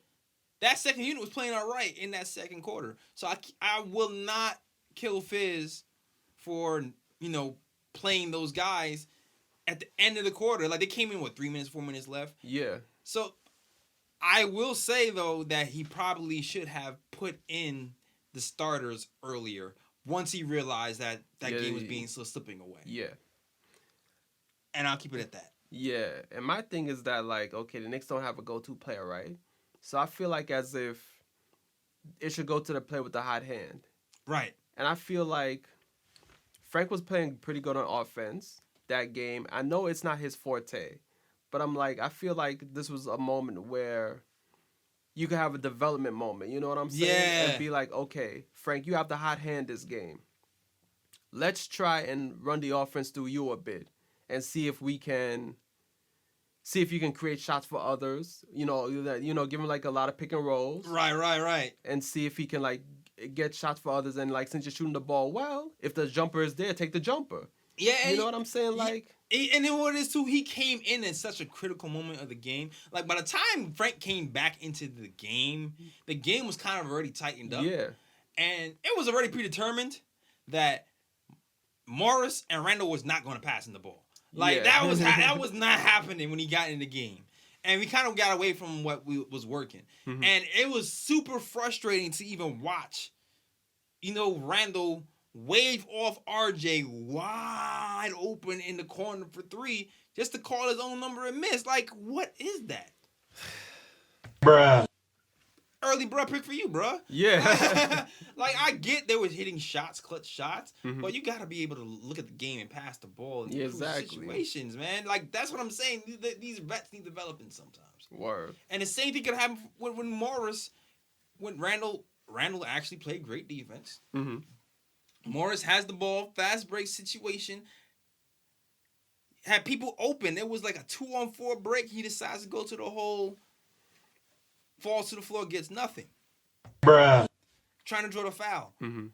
That second unit was playing all right in that second quarter. So I will not kill Fizz for, playing those guys at the end of the quarter. Like, they came in, 4 minutes left? Yeah. So I will say, though, that he probably should have put in the starters earlier once he realized that game was being slipping away. Yeah. And I'll keep it at that. Yeah. And my thing is that, like, okay, the Knicks don't have a go-to player, right? So I feel like as if it should go to the player with the hot hand. Right. And I feel like Frank was playing pretty good on offense that game. I know it's not his forte, but I feel like this was a moment where you could have a development moment. You know what I'm saying? Yeah. And be like, okay, Frank, you have the hot hand this game. Let's try and run the offense through you a bit and see if you can create shots for others. Give him like a lot of pick and rolls. Right. And see if he can like get shots for others. And like, since you're shooting the ball well, if the jumper is there, take the jumper. Yeah. You know what I'm saying? Like, and then what it is too, he came in such a critical moment of the game. Like, by the time Frank came back into the game was kind of already tightened up. yeah. And it was already predetermined that Morris and Randle was not going to pass in the ball. Like, Yeah. that was not happening when he got in the game. And we kind of got away from what was working. Mm-hmm. And it was super frustrating to even watch, Randle wave off RJ wide open in the corner for 3 just to call his own number and miss. Like, what is that? Bruh. early bruh pick for you, bruh. Yeah. Like, I get they was hitting shots, clutch shots, Mhm. but you got to be able to look at the game and pass the ball in Yeah, crucial exactly. situations, man. Like, that's what I'm saying. These vets need developing sometimes. Word. And the same thing could happen when Morris, when Randle actually played great defense. Mm-hmm. Morris has the ball, fast break situation. Had people open. It was like a 2-on-4 break. He decides to go to the hole, falls to the floor, gets nothing. Bruh. Trying to draw the foul. Mm-hmm.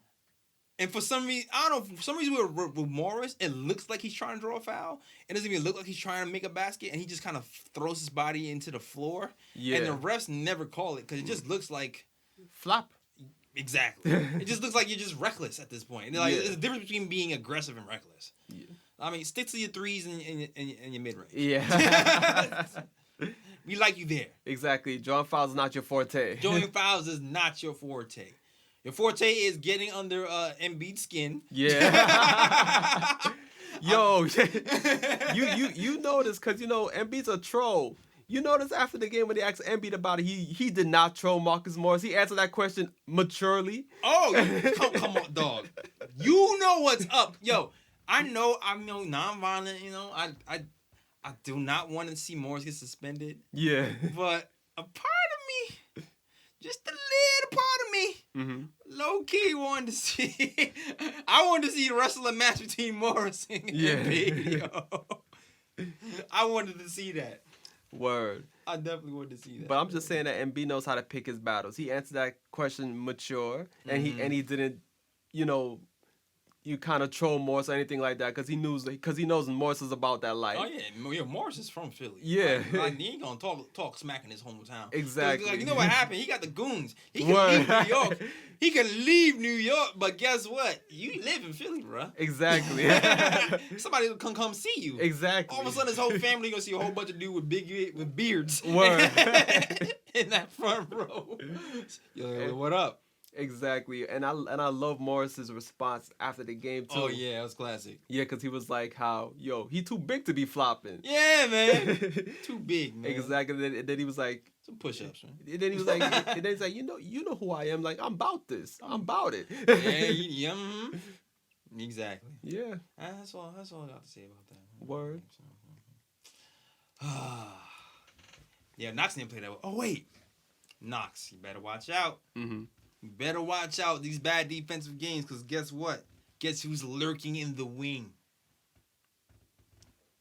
And for some reason, I don't know, for some reason with Morris, it looks like he's trying to draw a foul. It doesn't even look like he's trying to make a basket, and he just kind of throws his body into the floor. Yeah. And the refs never call it because it just looks like... Flop. Exactly. It just looks like you're just reckless at this point. Like, Yeah. there's a difference between being aggressive and reckless. Yeah. I mean, stick to your threes and your mid-range. Yeah. We like you there. Exactly. Drawing fouls is not your forte. Drawing fouls is not your forte. Your forte is getting under Embiid's skin. Yeah. Yo, you notice because Embiid's a troll. You notice after the game when they asked Embiid about it, he did not troll Marcus Morris. He answered that question maturely. Oh, come on, dog. You know what's up, yo. I'm nonviolent. I do not want to see Morris get suspended. Yeah. But a part of me, just a little part of me, Mm-hmm. low key wanted to see. I wanted to see the wrestling match between Morris and Embiid. Yo. I wanted to see that. Word. I definitely wanted to see that. But I'm just saying that Embiid knows how to pick his battles. He answered that question mature, and he didn't, you kind of troll Morris or anything like that because he knows Morris is about that life. Oh yeah, Morris is from Philly. Yeah. Like, he ain't gonna talk smack in his hometown. Exactly. Like, you know what happened? He got the goons. He can leave New York. He can leave New York, but guess what? You live in Philly, bro. Exactly. Somebody will come see you. Exactly. All of a sudden, his whole family gonna see a whole bunch of dudes with beards. Word. In that front row. Yo, what up? Exactly, and I love Morris's response after the game too. Oh yeah, it was classic. Yeah, because he was like, he too big to be flopping. Yeah, man. Too big, man. Exactly. And then he was like, some push-ups, man. And then he was like, you know who I am. Like, I'm about this. I'm about it. Yeah. Exactly. Yeah. That's all I got to say about that. Word. Yeah, Knox didn't play that well. Oh wait, Knox, you better watch out. Mm-hmm. You better watch out these bad defensive games, because guess what? Guess who's lurking in the wing?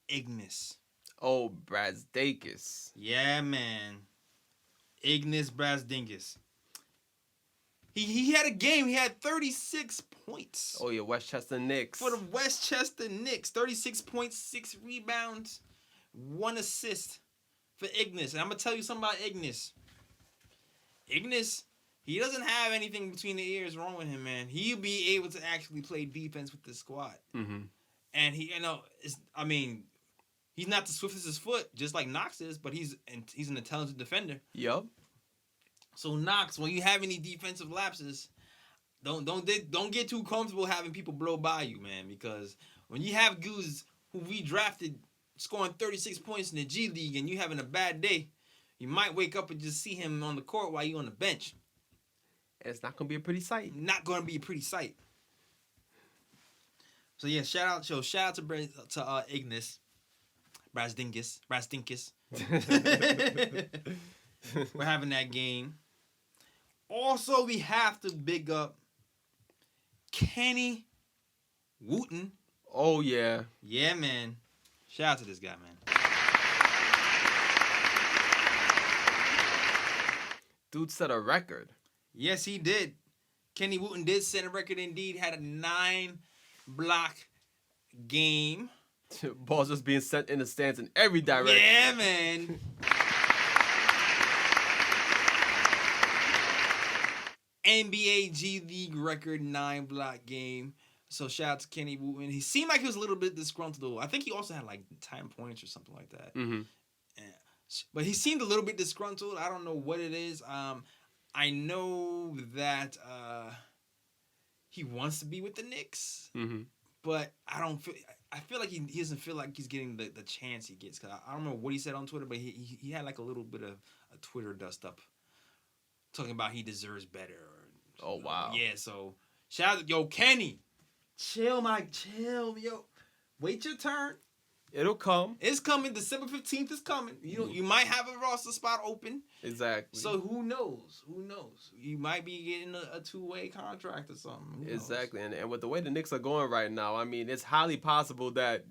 Ignis. Oh, Brazdakis. Yeah, man. Ignis Brazdakis. He had a game. He had 36 points. Oh, yeah, Westchester Knicks. For the Westchester Knicks. 36.6 rebounds. 1 assist for Ignis. And I'm going to tell you something about Ignis. Ignis, he doesn't have anything between the ears wrong with him, man. He'll be able to actually play defense with the squad. Mm-hmm. And he's not the swiftest as foot, just like Knox is, but he's an intelligent defender. Yup. So Knox, when you have any defensive lapses, don't get too comfortable having people blow by you, man. Because when you have dudes who we drafted scoring 36 points in the G League and you having a bad day, you might wake up and just see him on the court while you on the bench. It's not gonna be a pretty sight. Not gonna be a pretty sight. So yeah, shout out to Ignis, Brazdakis. We're having that game. Also, we have to big up Kenny Wooten. Oh yeah. Yeah, man. Shout out to this guy, man. Dude set a record. Yes, he did. Kenny Wooten did set a record indeed. Had a 9-block game. Balls just being sent in the stands in every direction. Yeah, man. NBA G League record 9-block game. So shout out to Kenny Wooten. He seemed like he was a little bit disgruntled. I think he also had like 10 points or something like that. Mm-hmm. Yeah. But he seemed a little bit disgruntled. I don't know what it is. I know that he wants to be with the Knicks, but I feel like he doesn't feel like he's getting the chance he gets. Cause I don't know what he said on Twitter, but he had like a little bit of a Twitter dust up talking about he deserves better. Oh, wow. Yeah, so shout out, yo, Kenny. Chill, yo. Wait your turn. It'll come. It's coming. December 15th is coming. You might have a roster spot open. Exactly. So who knows? You might be getting a two-way contract or something. Exactly. And with the way the Knicks are going right now, I mean, it's highly possible that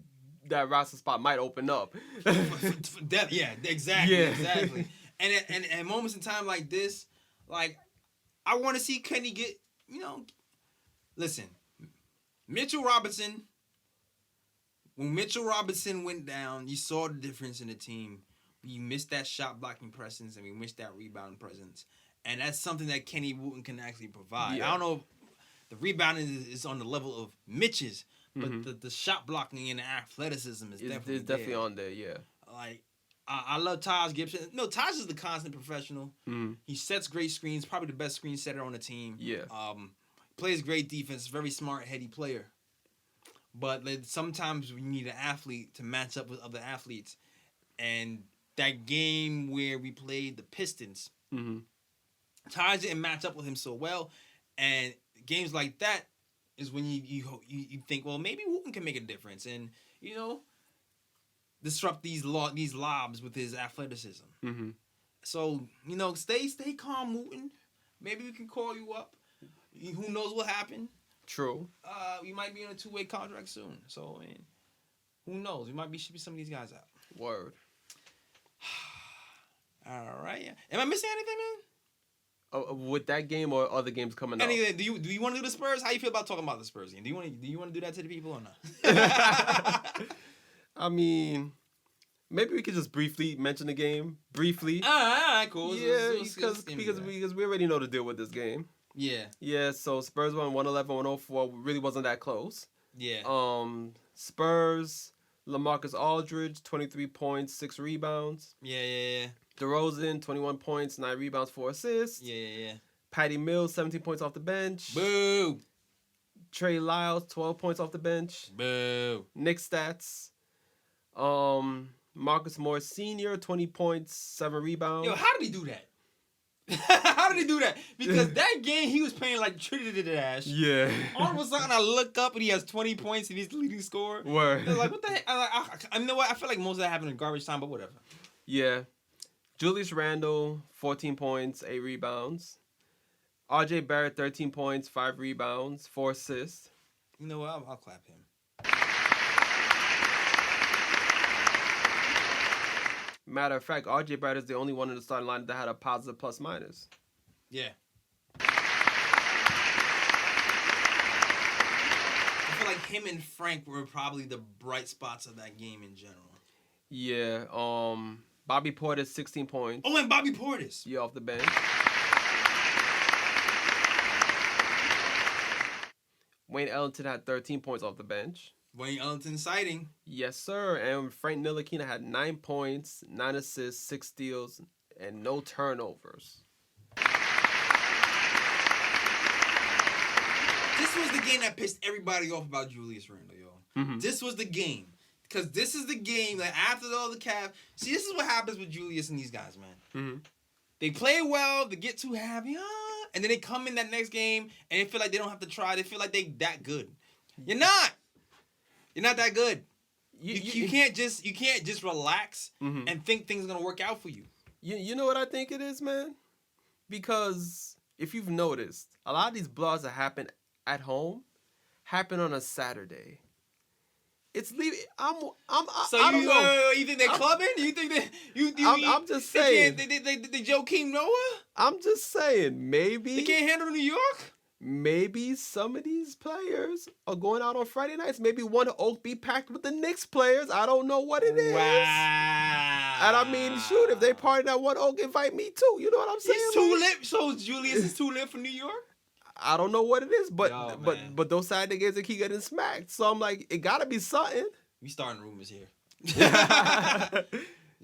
roster spot might open up. Yeah, exactly. And moments in time like this, like, I want to see Kenny get, listen, Mitchell Robinson. When Mitchell Robinson went down, you saw the difference in the team. You missed that shot blocking presence, and we missed that rebounding presence. And that's something that Kenny Wooten can actually provide. Yeah. I don't know if the rebounding is on the level of Mitch's, but the shot blocking and the athleticism is definitely there. On there, yeah. Like, I love Taj Gibson. No, Taj is the constant professional. He sets great screens, probably the best screen setter on the team. Yeah. Plays great defense, very smart, heady player. But sometimes you need an athlete to match up with other athletes. And that game where we played the Pistons, Taj didn't match up with him so well. And games like that is when you think, well, maybe Wooten can make a difference and, disrupt these lobs with his athleticism. So, stay calm, Wooten. Maybe we can call you up. Who knows what happened? True. We might be in a two-way contract soon. So, I mean, who knows? We might be shipping some of these guys out. Word. All right. Yeah. Am I missing anything, man? With that game or other games coming up? Anything? Do you want to do the Spurs? How you feel about talking about the Spurs game? Do you want to do that to the people or not? I mean, maybe we could just briefly mention the game. Briefly. All right, cool. Yeah, because we already know the deal with this game. Yeah. Yeah, so Spurs won 111-104. Really wasn't that close. Yeah. Spurs, LaMarcus Aldridge, 23 points, 6 rebounds. Yeah. DeRozan, 21 points, 9 rebounds, 4 assists. Yeah. Patty Mills, 17 points off the bench. Boo. Trey Lyles, 12 points off the bench. Boo. Knicks stats. Marcus Morris Sr., 20 points, 7 rebounds. Yo, how did he do that? How did he do that? Because that game he was playing like Trinidad. Yeah. All of a sudden I look up and he has 20 points and he's the leading scorer. Word. I was like, what the heck? I know what? I feel like most of that happened in garbage time, but whatever. Yeah. Julius Randle, 14 points, 8 rebounds. RJ Barrett, 13 points, 5 rebounds, 4 assists. You know what? I'll clap him. Matter of fact, RJ Barrett is the only one in the starting line that had a positive plus minus. Yeah. I feel like him and Frank were probably the bright spots of that game in general. Yeah. Bobby Portis, 16 points. Oh, and Bobby Portis. Yeah, off the bench. Wayne Ellington had 13 points off the bench. Wayne Ellington sighting. Yes, sir. And Frank Ntilikina had 9 points, 9 assists, 6 steals, and no turnovers. This was the game that pissed everybody off about Julius Randle, yo. This was the game. Because this is the game that after all the cap... See, this is what happens with Julius and these guys, man. They play well, they get too happy, and then they come in that next game, and they feel like they don't have to try. They feel like they that good. You're not. You're not that good. You can't just relax and think things are gonna work out for you. You know what I think it is, man? Because if you've noticed, a lot of these blowouts that happen at home happen on a Saturday. It's leaving. You think they're clubbing? You think that I'm just saying. They Joakim Noah? I'm just saying. Maybe they can't handle New York. Maybe some of these players are going out on Friday nights. Maybe one Oak be packed with the Knicks players. I don't know what it is. Wow. And I mean, shoot, if they party at one Oak, invite me too. You know what I'm saying? He's too lit. So Julius is too lit for New York? I don't know what it is, but those Saturday games they keep getting smacked. So I'm like, it gotta be something. We starting rumors here.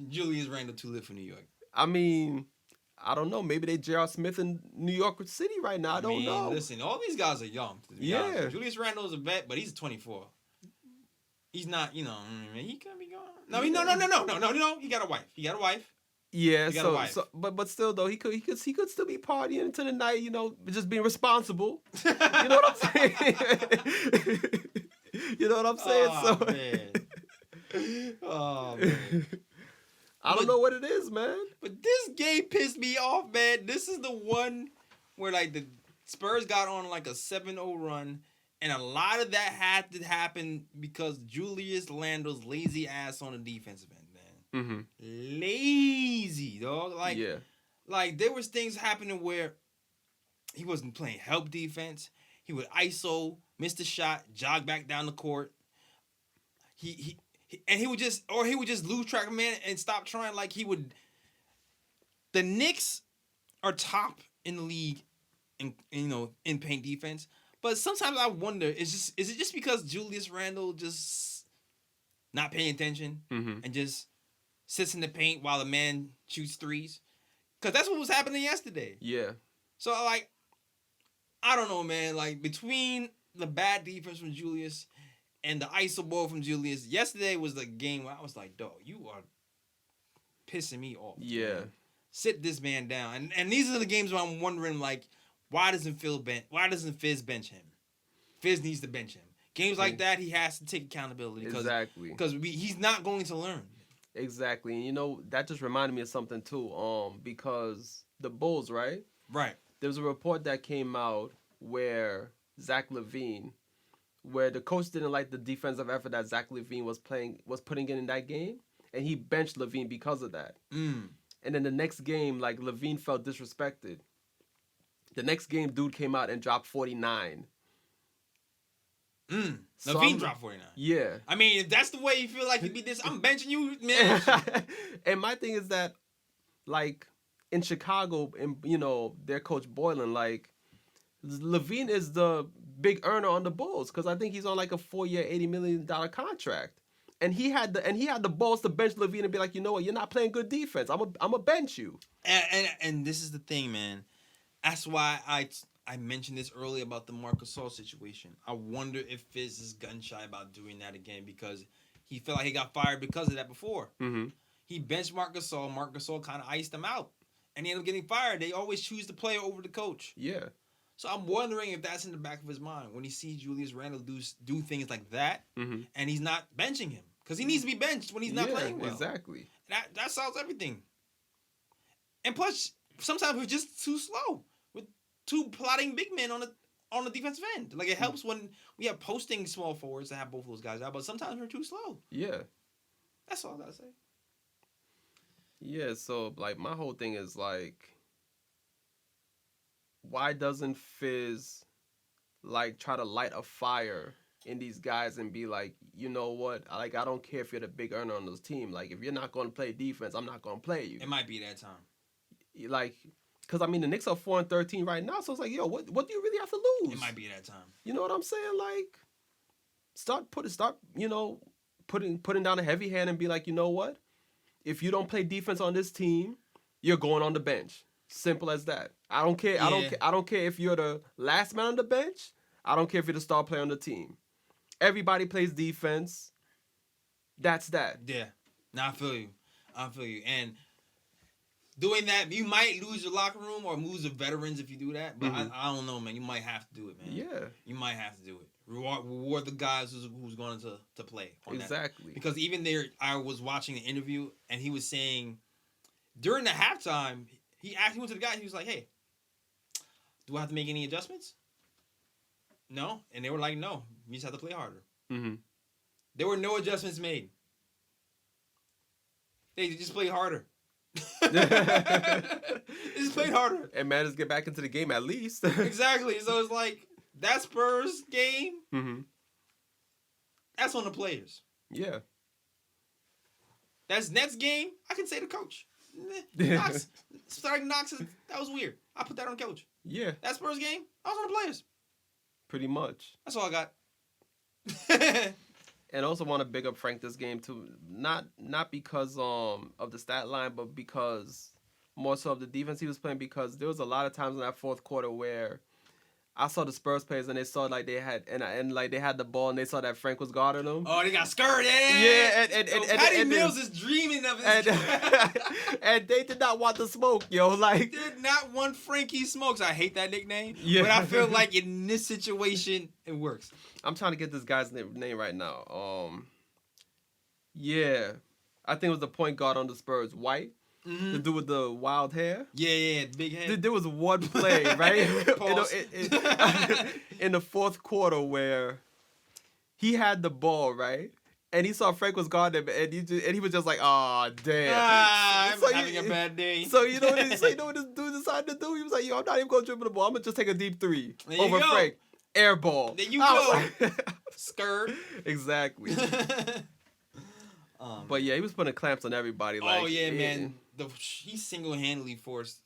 Julius Randle too lit for New York. I mean, I don't know. Maybe they J.R. Smith in New York City right now. I don't know. Listen, all these guys are young. Yeah. Julius Randle is a vet, but he's 24. He's not, he could be gone. No. He got a wife. Yeah, You got a wife. but still though he could still be partying into the night, just being responsible. You know what I'm saying? You know what I'm saying? Oh, man. Oh, man. I don't know what it is, man. But this game pissed me off, man. This is the one where like the Spurs got on like a 7-0 run, and a lot of that had to happen because Julius Randle's lazy ass on the defensive end, man. Mm-hmm. Lazy, dog. Yeah. Like there was things happening where he wasn't playing help defense. He would ISO, miss the shot, jog back down the court. He would just lose track of man and stop trying. Like he would. The Knicks are top in the league in paint defense, but sometimes I wonder is it just because Julius Randle just not paying attention and just sits in the paint while the man shoots threes? Because that's what was happening yesterday. Yeah. So like, I don't know, man. Like between the bad defense from Julius and the ISO ball from Julius, yesterday was the game where I was like, dog, you are pissing me off. Yeah. Man. Sit this man down. And these are the games where I'm wondering, like, why doesn't Fizz bench him? Fizz needs to bench him. Games like that, he has to take accountability. Exactly. Because he's not going to learn. Exactly. And that just reminded me of something too. Because the Bulls, right? Right. There was a report that came out where Zach LaVine, where the coach didn't like the defensive effort that Zach LaVine was putting in that game, and he benched LaVine because of that. And then the next game, like, LaVine felt disrespected. The next game, dude came out and dropped 49. So LaVine dropped 49. Yeah. I mean, if that's the way you feel like you beat this, I'm benching you, man. And my thing is that, like, in Chicago, and their coach Boylan, like, LaVine is the big earner on the Bulls because I think he's on like a 4-year, $80 million contract. And he had the balls to bench LaVine and be like, you know what, you're not playing good defense. I'm a bench you. And this is the thing, man. That's why I mentioned this earlier about the Marc Gasol situation. I wonder if Fizz is gun shy about doing that again because he felt like he got fired because of that before. Mm-hmm. He benched Marc Gasol. Marc Gasol kind of iced him out, and he ended up getting fired. They always choose the player over the coach. Yeah. So I'm wondering if that's in the back of his mind when he sees Julius Randle do things like that, and he's not benching him. Because he needs to be benched when he's not playing well. Exactly. That solves everything. And plus, sometimes we're just too slow with two plotting big men on the defensive end. Like, it helps when we have posting small forwards to have both of those guys out, but sometimes we're too slow. Yeah. That's all I gotta say. Yeah, so, like, my whole thing is, like, why doesn't Fizz, like, try to light a fire in these guys and be like, you know what? Like, I don't care if you're the big earner on this team. Like, if you're not going to play defense, I'm not going to play you. It might be that time. Like, because, I mean, the Knicks are 4-13 right now, so it's like, yo, what do you really have to lose? It might be that time. You know what I'm saying? Like, start putting down a heavy hand and be like, you know what? If you don't play defense on this team, you're going on the bench. Simple as that. I don't care. Yeah. I don't care if you're the last man on the bench. I don't care if you're the star player on the team. Everybody plays defense. That's that. Yeah. Now I feel you. And doing that, you might lose your locker room or lose the veterans if you do that. But I don't know, man. You might have to do it, man. Yeah. You might have to do it. Reward the guys who's going to play. Exactly. That. Because even there, I was watching an interview and he was saying during the halftime, he went to the guy. He was like, "Hey, do I have to make any adjustments?" No, and they were like, "No, you just have to play harder." Mm-hmm. There were no adjustments made. They just played harder. Just played harder. And managed to get back into the game at least. Exactly. So it's like that Spurs game. Mm-hmm. That's on the players. Yeah. That's Nets game. I can say the coach. Knox, starting Knox, that was weird. I put that on coach. Yeah. That Spurs game, I was on the players. Pretty much. That's all I got. And also want to big up Frank this game too. Not because of the stat line, but because more so of the defense he was playing. Because there was a lot of times in that fourth quarter where I saw the Spurs players and they saw like they had and like they had the ball and they saw that Frank was guarding them. Oh, they got skirted. Yeah, and Patty Mills is dreaming of this. And they did not want the smoke, yo. Like, Did not want Frankie Smokes. I hate that nickname. Yeah. But I feel like in this situation, it works. I'm trying to get this guy's name right now. Yeah, I think it was the point guard on the Spurs, White, the dude with the wild hair. Yeah, big head. There was one play, right? Pause. In the fourth quarter where he had the ball, right? And he saw Frank was guarding him, and he was just like, "Oh, damn." I'm So having a bad day. So you know what this dude decided to do? He was like, "Yo, I'm not even gonna dribble the ball. I'm gonna just take a deep three There you over go. Frank, air ball." There you I go. was like- Skirt. Exactly. But yeah, he was putting clamps on everybody. Like, Oh yeah, man. He single-handedly forced.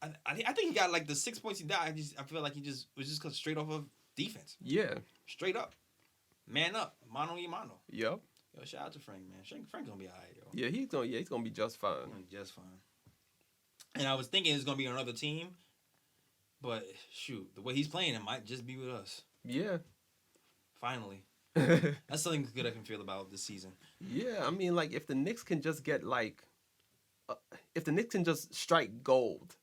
I think he got like the 6 points he got. I feel like he was just straight off of defense, Yeah. straight up, man up, mano y mano. Yep. Yo, shout out to Frank, man. Frank's gonna be alright, yo. Yeah, he's gonna be just fine. He's gonna be just fine. And I was thinking it's gonna be another team, but shoot, the way he's playing, it might just be with us. Yeah. Finally, that's something good I can feel about this season. Yeah, I mean, like, if the Knicks can just get, like, if the Knicks can just strike gold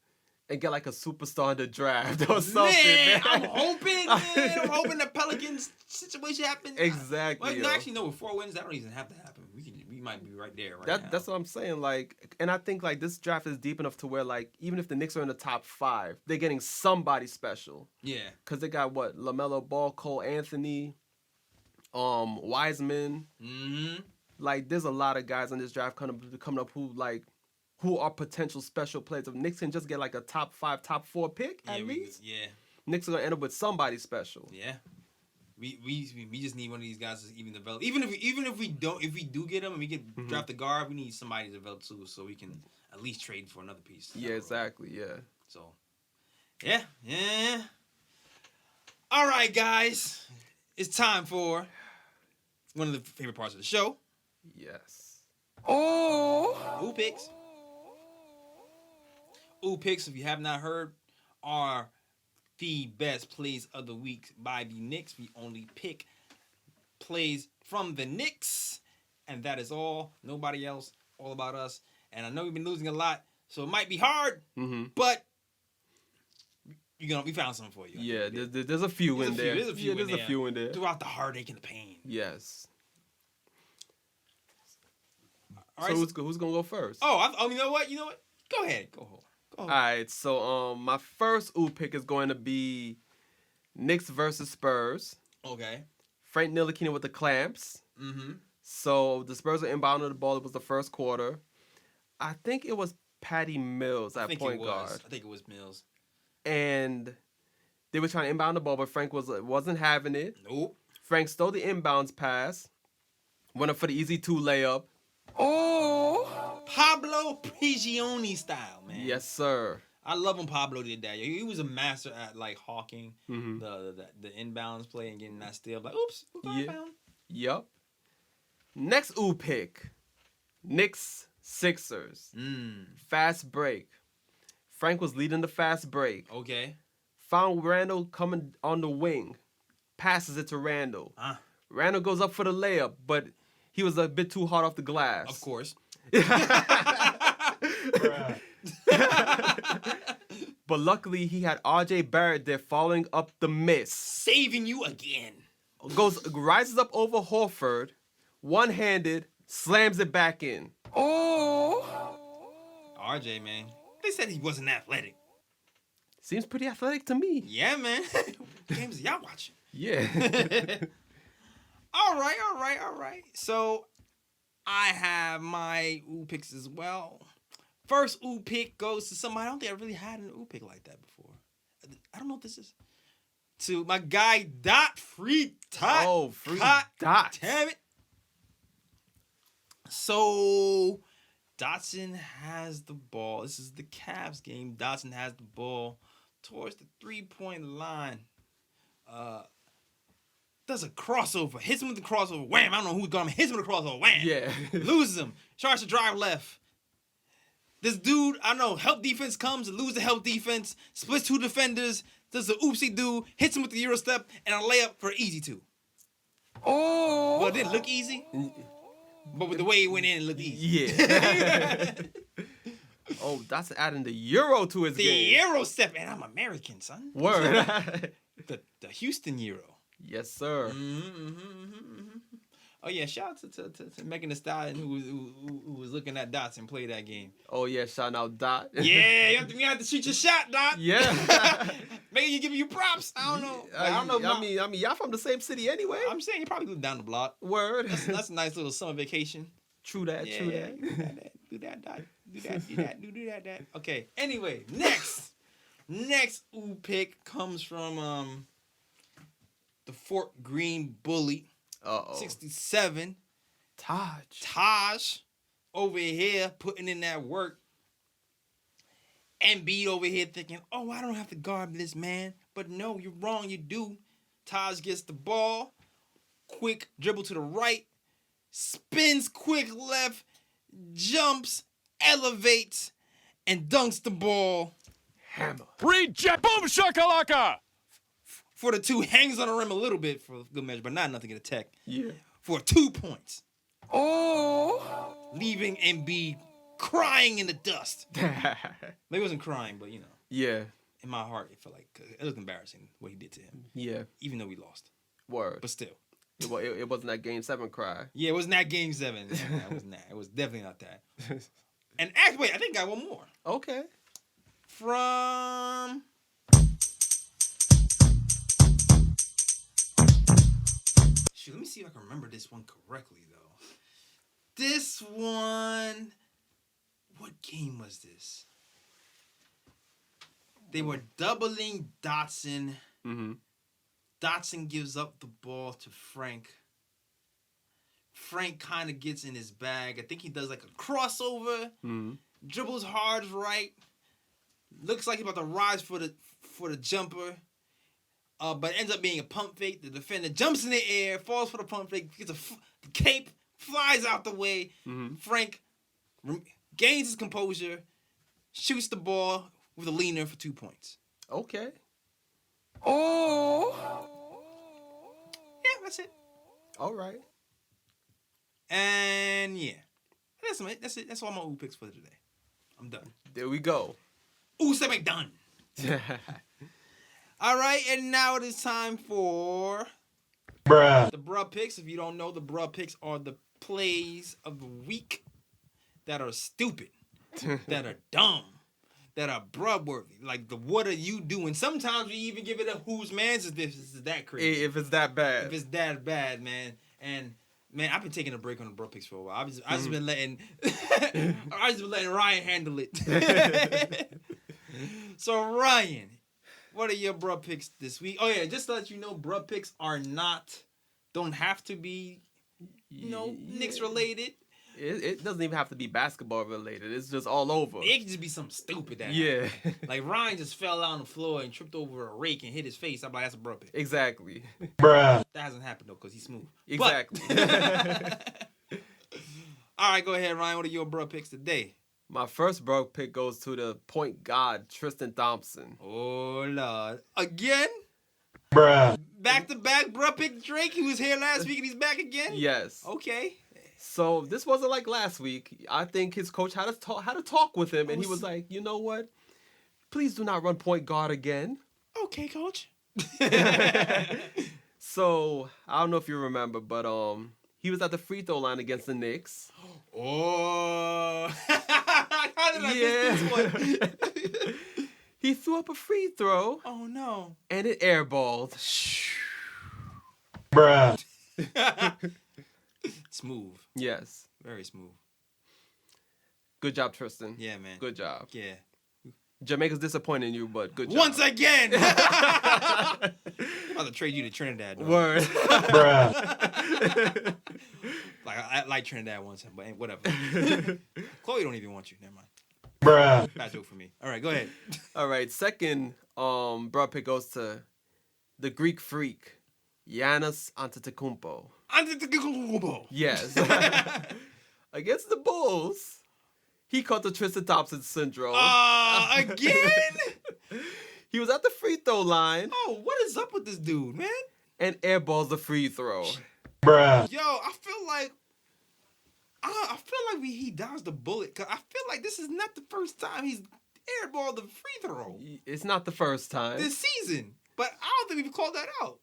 and get, like, a superstar in the draft or something, man. I'm hoping, man. I'm hoping the Pelicans situation happens. Exactly, Well, yo. actually, no, with 4 wins, that don't even have to happen. We might be right there right now. That's what I'm saying. Like, and I think, like, this draft is deep enough to where, like, even if the Knicks are in the top 5, they're getting somebody special. Yeah. Because they got, what, LaMelo Ball, Cole Anthony, Wiseman. Mm-hmm. Like, there's a lot of guys in this draft coming up who are potential special players. If Knicks can just get like a top 5, top 4 pick at least, Yeah. Knicks are gonna end up with somebody special. Yeah. We just need one of these guys to even develop. Even if we do get him and we can draft the guard, we need somebody to develop too, so we can at least trade for another piece. Yeah, exactly. Yeah. So, yeah. All right, guys, it's time for one of the favorite parts of the show. Yes. Ooh picks. Ooh picks, if you have not heard, are the best plays of the week by the Knicks. We only pick plays from the Knicks, and that is all. Nobody else. All about us. And I know we've been losing a lot, so it might be hard, but we found something for you. Yeah, there's a few in there. There's a few in there. there. Throughout the heartache and the pain. Yes. All So right. who's gonna go first? Oh, you know what? Go ahead. Go ahead. All right. So my first ooh pick is going to be Knicks versus Spurs. Okay. Frank Ntilikina with the clamps. Mm-hmm. So the Spurs were inbounding the ball. It was the first quarter. I think it was Patty Mills at point guard. I think it was Mills. And they were trying to inbound the ball, but Frank wasn't having it. Nope. Frank stole the inbounds pass, went up for the easy 2 layup. Oh, Pablo Prigioni style, man. Yes, sir. I love when Pablo did that. He was a master at like hawking Mhm. the inbounds play and getting that steal. Like, oops, Yeah. found. Yup. Next ooh pick, Knicks Sixers. Fast break. Frank was leading the fast break. Okay. Found Randle coming on the wing. Passes it to Randle. Randle goes up for the layup, but he was a bit too hard off the glass. Of course. But luckily, he had R.J. Barrett there following up the miss. Saving you again. Rises up over Horford, one-handed, slams it back in. RJ, man. They said he wasn't athletic. Seems pretty athletic to me. Yeah, man. What games are y'all watching? Yeah. All right. So I have my ooh picks as well. First ooh pick goes to somebody. I don't think I really had an ooh pick like that before. I don't know what this is. To my guy Free Tot. Free Tot. Dot. Damn it. So Dotson has the ball. This is the Cavs game. Dotson has the ball towards the 3-point line. Does a crossover. Hits him with the crossover. Wham. I don't know who's got him. Hits him with the crossover. Wham. Yeah. Loses him. Tries to drive left. This dude, I don't know, help defense comes, lose the help defense, splits 2 defenders, does the oopsie do, hits him with the Euro step, and a layup for an easy two. Oh. Well, it didn't look easy, but with the way it went in, it looked easy. Yeah. Oh, that's adding the Euro to his The game. Euro step, and I'm American, son. Word. The Houston Euro. Yes, sir. Oh yeah, shout out to Megan Thee Stallion who was looking at dots and play that game. Oh, yeah, shout out Dot. Yeah, you have to shoot your shot, Dot. Yeah. Maybe you giving you props. I don't know. I don't know. I mean, y'all from the same city anyway. I'm saying you probably live down the block. Word. That's a nice little summer vacation. True that, Yeah, true that. do that, Dot. Do that. Okay. Anyway, next ooh pick comes from the Fort Greene Bully. Uh-oh. 67. Taj over here putting in that work. Embiid over here thinking, oh, I don't have to guard this man. But no, you're wrong, you do. Taj gets the ball. Quick dribble to the right. Spins quick left. Jumps. Elevates. And dunks the ball. Hammer. Reject. Boom shakalaka. For the two, hangs on the rim a little bit for good measure, but not enough to get a tech. Yeah. For 2 points. Oh! Leaving Embiid crying in the dust. Maybe he wasn't crying, but Yeah. in my heart, it felt like it looked embarrassing what he did to him. Yeah. Even though we lost. Word. But still. It wasn't that Game 7 cry. Yeah, it wasn't that Game 7. It was not. It was definitely not that. And actually, wait, I think I got one more. Okay. From... Shoot, let me see if I can remember this one correctly, though. This one... What game was this? They were doubling Dotson. Mm-hmm. Dotson gives up the ball to Frank. Frank kind of gets in his bag. I think he does like a crossover. Mm-hmm. Dribbles hard right. Looks like he's about to rise for the jumper. But ends up being a pump fake. The defender jumps in the air, falls for the pump fake, gets the cape, flies out the way. Mm-hmm. Frank gains his composure, shoots the ball with a leaner for 2 points. Okay. Oh! Yeah, that's it. All right. And yeah. That's it. That's all my ooh picks for today. I'm done. There we go. Ooh, semi done. All right, and now it is time for the bruh picks. If you don't know, the bruh picks are the plays of the week that are stupid, that are dumb, that are bruh worthy. Like the what are you doing? Sometimes we even give it a whose man's is this? Is that crazy? If it's that bad. If it's that bad, man. And man, I've been taking a break on the bruh picks for a while. I just been letting Ryan handle it. So Ryan, what are your bruh picks this week? Oh yeah, just to let you know, bruh picks don't have to be, Knicks related. It doesn't even have to be basketball related. It's just all over. It could just be something stupid that Yeah. happened. Like Ryan just fell out on the floor and tripped over a rake and hit his face. I'm like, that's a bruh pick. Exactly. That hasn't happened though, because he's smooth. Exactly. All right, go ahead, Ryan. What are your bruh picks today? My first bro pick goes to the point guard, Tristan Thompson. Oh, Lord. Again? Back-to-back bruh pick Drake. He was here last week and he's back again? Yes. Okay. So this wasn't like last week. I think his coach had to talk with him, and he was like, you know what? Please do not run point guard again. Okay, coach. So I don't know if you remember, but he was at the free throw line against the Knicks. Oh. How did I miss this one? He threw up a free throw. Oh, no. And it airballed. Smooth. Yes. Very smooth. Good job, Tristan. Yeah, man. Good job. Yeah. Jamaica's disappointing you, but good job. Once again! I'm about to trade you to Trinidad. Though. Word. Like, I like Trinidad once, but whatever. Chloe don't even want you. Never mind. Bad joke for me. All right, go ahead. All right, second bro pick goes to the Greek freak, Giannis Antetokounmpo. Antetokounmpo. Yes. Against the Bulls, he caught the Tristan Thompson syndrome. Again? He was at the free throw line Oh, what is up with this dude, man? and airballs the free throw. Yo, I feel like he dodged the bullet. Cause I feel like this is not the first time he's airballed the free throw It's not the first time, this season. But I don't think we've called that out.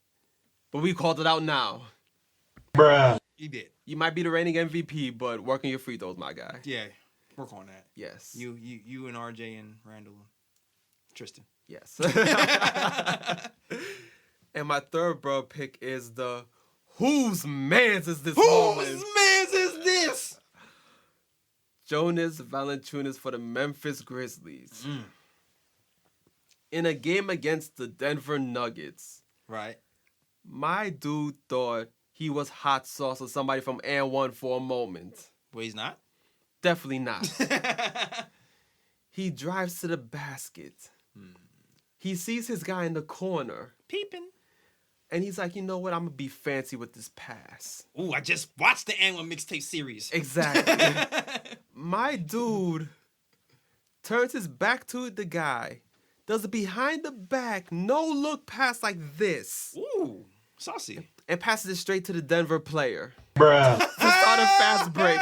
but we called it out now. He did. You might be the reigning MVP, but working your free throws, my guy. Yeah, work on that. Yes. You and RJ and Randall, Tristan. Yes. And my third bro pick is the whose mans is this moment? Whose man's is this? Jonas Valanciunas for the Memphis Grizzlies. In a game against the Denver Nuggets, Right. my dude thought he was hot sauce or somebody from And One for a moment. Well, he's not. Definitely not. He drives to the basket. He sees his guy in the corner. Peeping. And he's like, you know what? I'm going to be fancy with this pass. Ooh, I just watched the N1 mixtape series. Exactly. My dude turns his back to the guy, does a behind the back, no look pass like this, Ooh, saucy. and passes it straight to the Denver player. To start a fast break.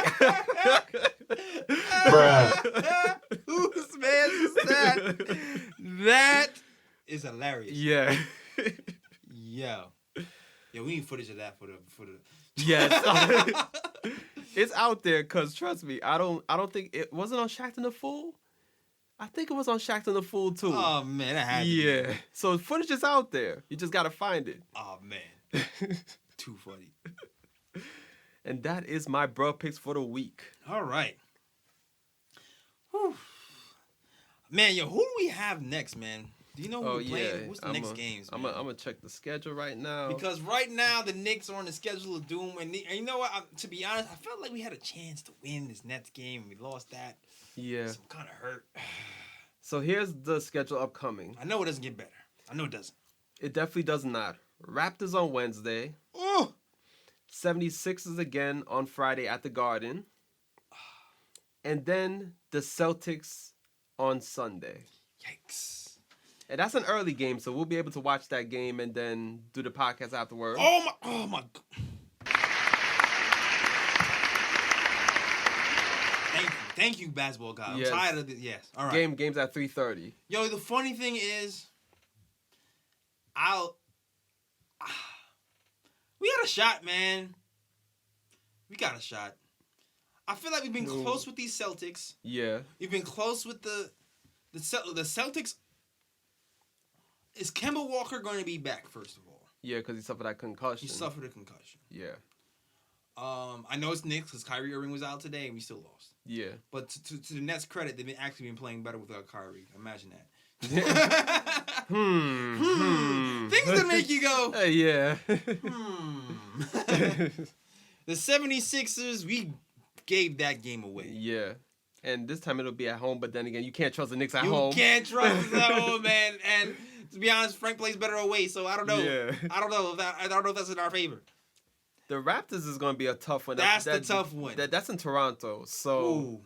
Whose man is that? That is hilarious. Yeah. Yo, we need footage of that for the. Yes. It's out there because trust me, I don't think it wasn't on Shaqtin' the Fool. I think it was on Shaqtin' the Fool too. Oh man, that had to be. Yeah. So footage is out there. You just gotta find it. Oh man, too funny. And that is my bro picks for the week. All right. Whew. Man, yo, who do we have next, man? Do you know who we're playing? What's the next games, man? I'm gonna check the schedule right now. Because right now the Knicks are on the schedule of doom, and you know what? To be honest, I felt like we had a chance to win this Nets game, and we lost that. Yeah. So I'm kind of hurt. So here's the schedule upcoming. I know it doesn't get better. I know it doesn't. It definitely does not. Raptors on Wednesday. Oh, 76ers again on Friday at the Garden. And then the Celtics on Sunday. yikes! And that's an early game, so we'll be able to watch that game and then do the podcast afterwards. Oh my! Thank you, basketball guy. Yes. I'm tired of this. Yes, all right. Games at 3:30. Yo, the funny thing is, we got a shot, man. We got a shot. I feel like we've been close with these Celtics. Yeah. We've been close with the Celtics. Is Kemba Walker going to be back, first of all? Yeah, because he suffered that concussion. He suffered a concussion. Yeah. I know it's Knicks because Kyrie Irving was out today and we still lost. Yeah. But to the Nets' credit, they've actually been playing better without Kyrie. Imagine that. Things that make you go, Yeah. The 76ers, we gave that game away. Yeah. And this time it'll be at home, but then again, you can't trust the Knicks at You home. can't trust us at home, man. And to be honest, Frank plays better away, so I don't know. Yeah. I don't know if that's in our favor. The Raptors is going to be a tough one. That's the tough one. That's in Toronto. So Ooh.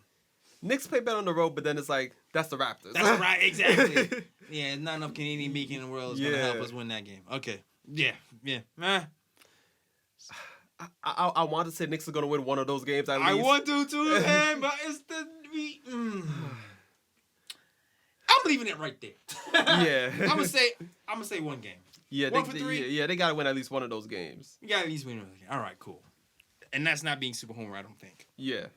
Knicks play better on the road, but then it's like, that's the Raptors. That's right, exactly. Yeah, not enough Canadian bacon in the world is going to Yeah. help us win that game. Okay. Yeah. I want to say Knicks are going to win one of those games at least. I want to too, man, but it's I'm leaving it right there. Yeah. I'm gonna say one game. Yeah, One for three? Yeah, they got to win at least one of those games. You gotta at least win one game. All right, cool. And that's not being super homer, I don't think. Yeah.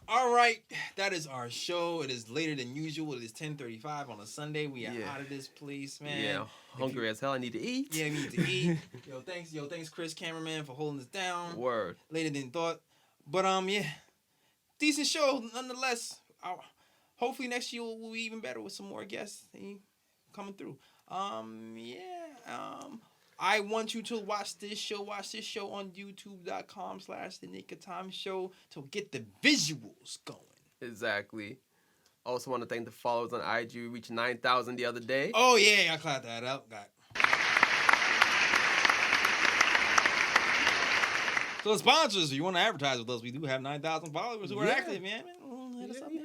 All right, that is our show. It is later than usual. It is 10:35 on a Sunday. We are Yeah. out of this place, man. Yeah, hungry as hell. I need to eat. Yeah, we need to eat. Thanks, Chris, cameraman, for holding us down. Word. Later than thought, but yeah, decent show nonetheless. Hopefully next year will be even better with some more guests coming through. I want you to watch this show on youtube.com/The Nick of Time Show to get the visuals going. Exactly. Also want to thank the followers on IG. We reached 9,000 the other day. Oh yeah, I clapped that up. So sponsors, if you want to advertise with us, we do have 9,000 followers who are active, man. Hit us up, man.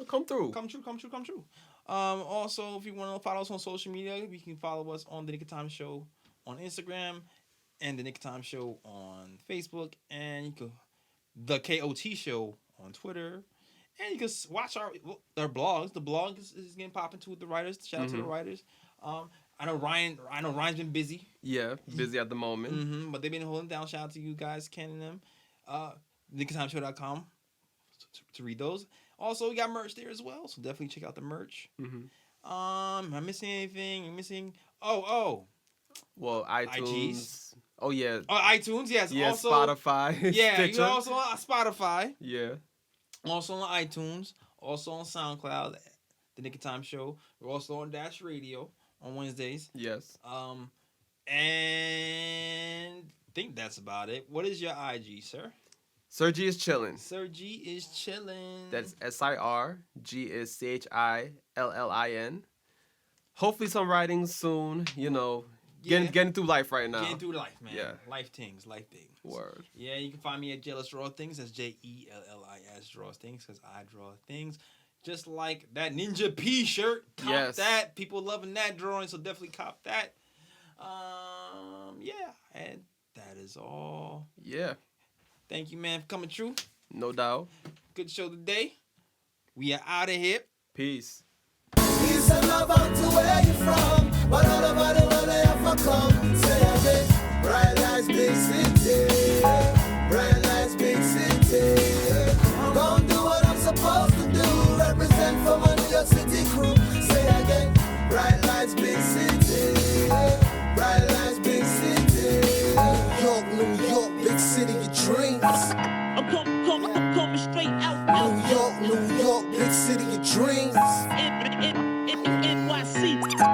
Come through. Come true. Also, if you want to follow us on social media, you can follow us on the Nick of Time Show on Instagram and the Nick of Time Show on Facebook, and you can the KOT Show on Twitter, and you can watch our blogs. The blog is getting popping to the writers. Shout out to the writers. I know Ryan's been busy. Yeah, busy at the moment. But they've been holding down. Shout out to you guys, Ken and them. NickofTimeShow.com to read those. Also, we got merch there as well, so definitely check out the merch. Am I missing anything? Oh. Well, iTunes. IGs. Oh yeah. Oh, iTunes, yes. Yeah, also, Spotify. Yeah, Stitcher. you're also on Spotify. Yeah. Also on iTunes. Also on SoundCloud. The Nick of Time Show. We're also on Dash Radio on Wednesdays. Yes. And I think that's about it. What is your IG, sir? Sir G is chilling. Sir G is chilling. That's SIR. G is CHILLIN. Hopefully some writing soon. You know, getting through life right now. Getting through life, man. Yeah. Life things. Word. Yeah, you can find me at Jealous Draw Things. That's JELLIS Draws Things, because I draw things. Just like that Ninja P shirt. Cop that. People loving that drawing, so definitely cop that. Yeah, and that is all. Yeah. Thank you, man, for coming through. No doubt. Good show today. We are out of here. Peace. Peace and love out to where you from. But all about it when they ever come. Say again, bright lights, big city. Bright lights, big city. Gonna do what I'm supposed to do. Represent for my New York City crew. Say again, bright lights, big city. Bright lights, big city. New York, big city of dreams. I'm coming straight out. New York, big city of dreams. NYC.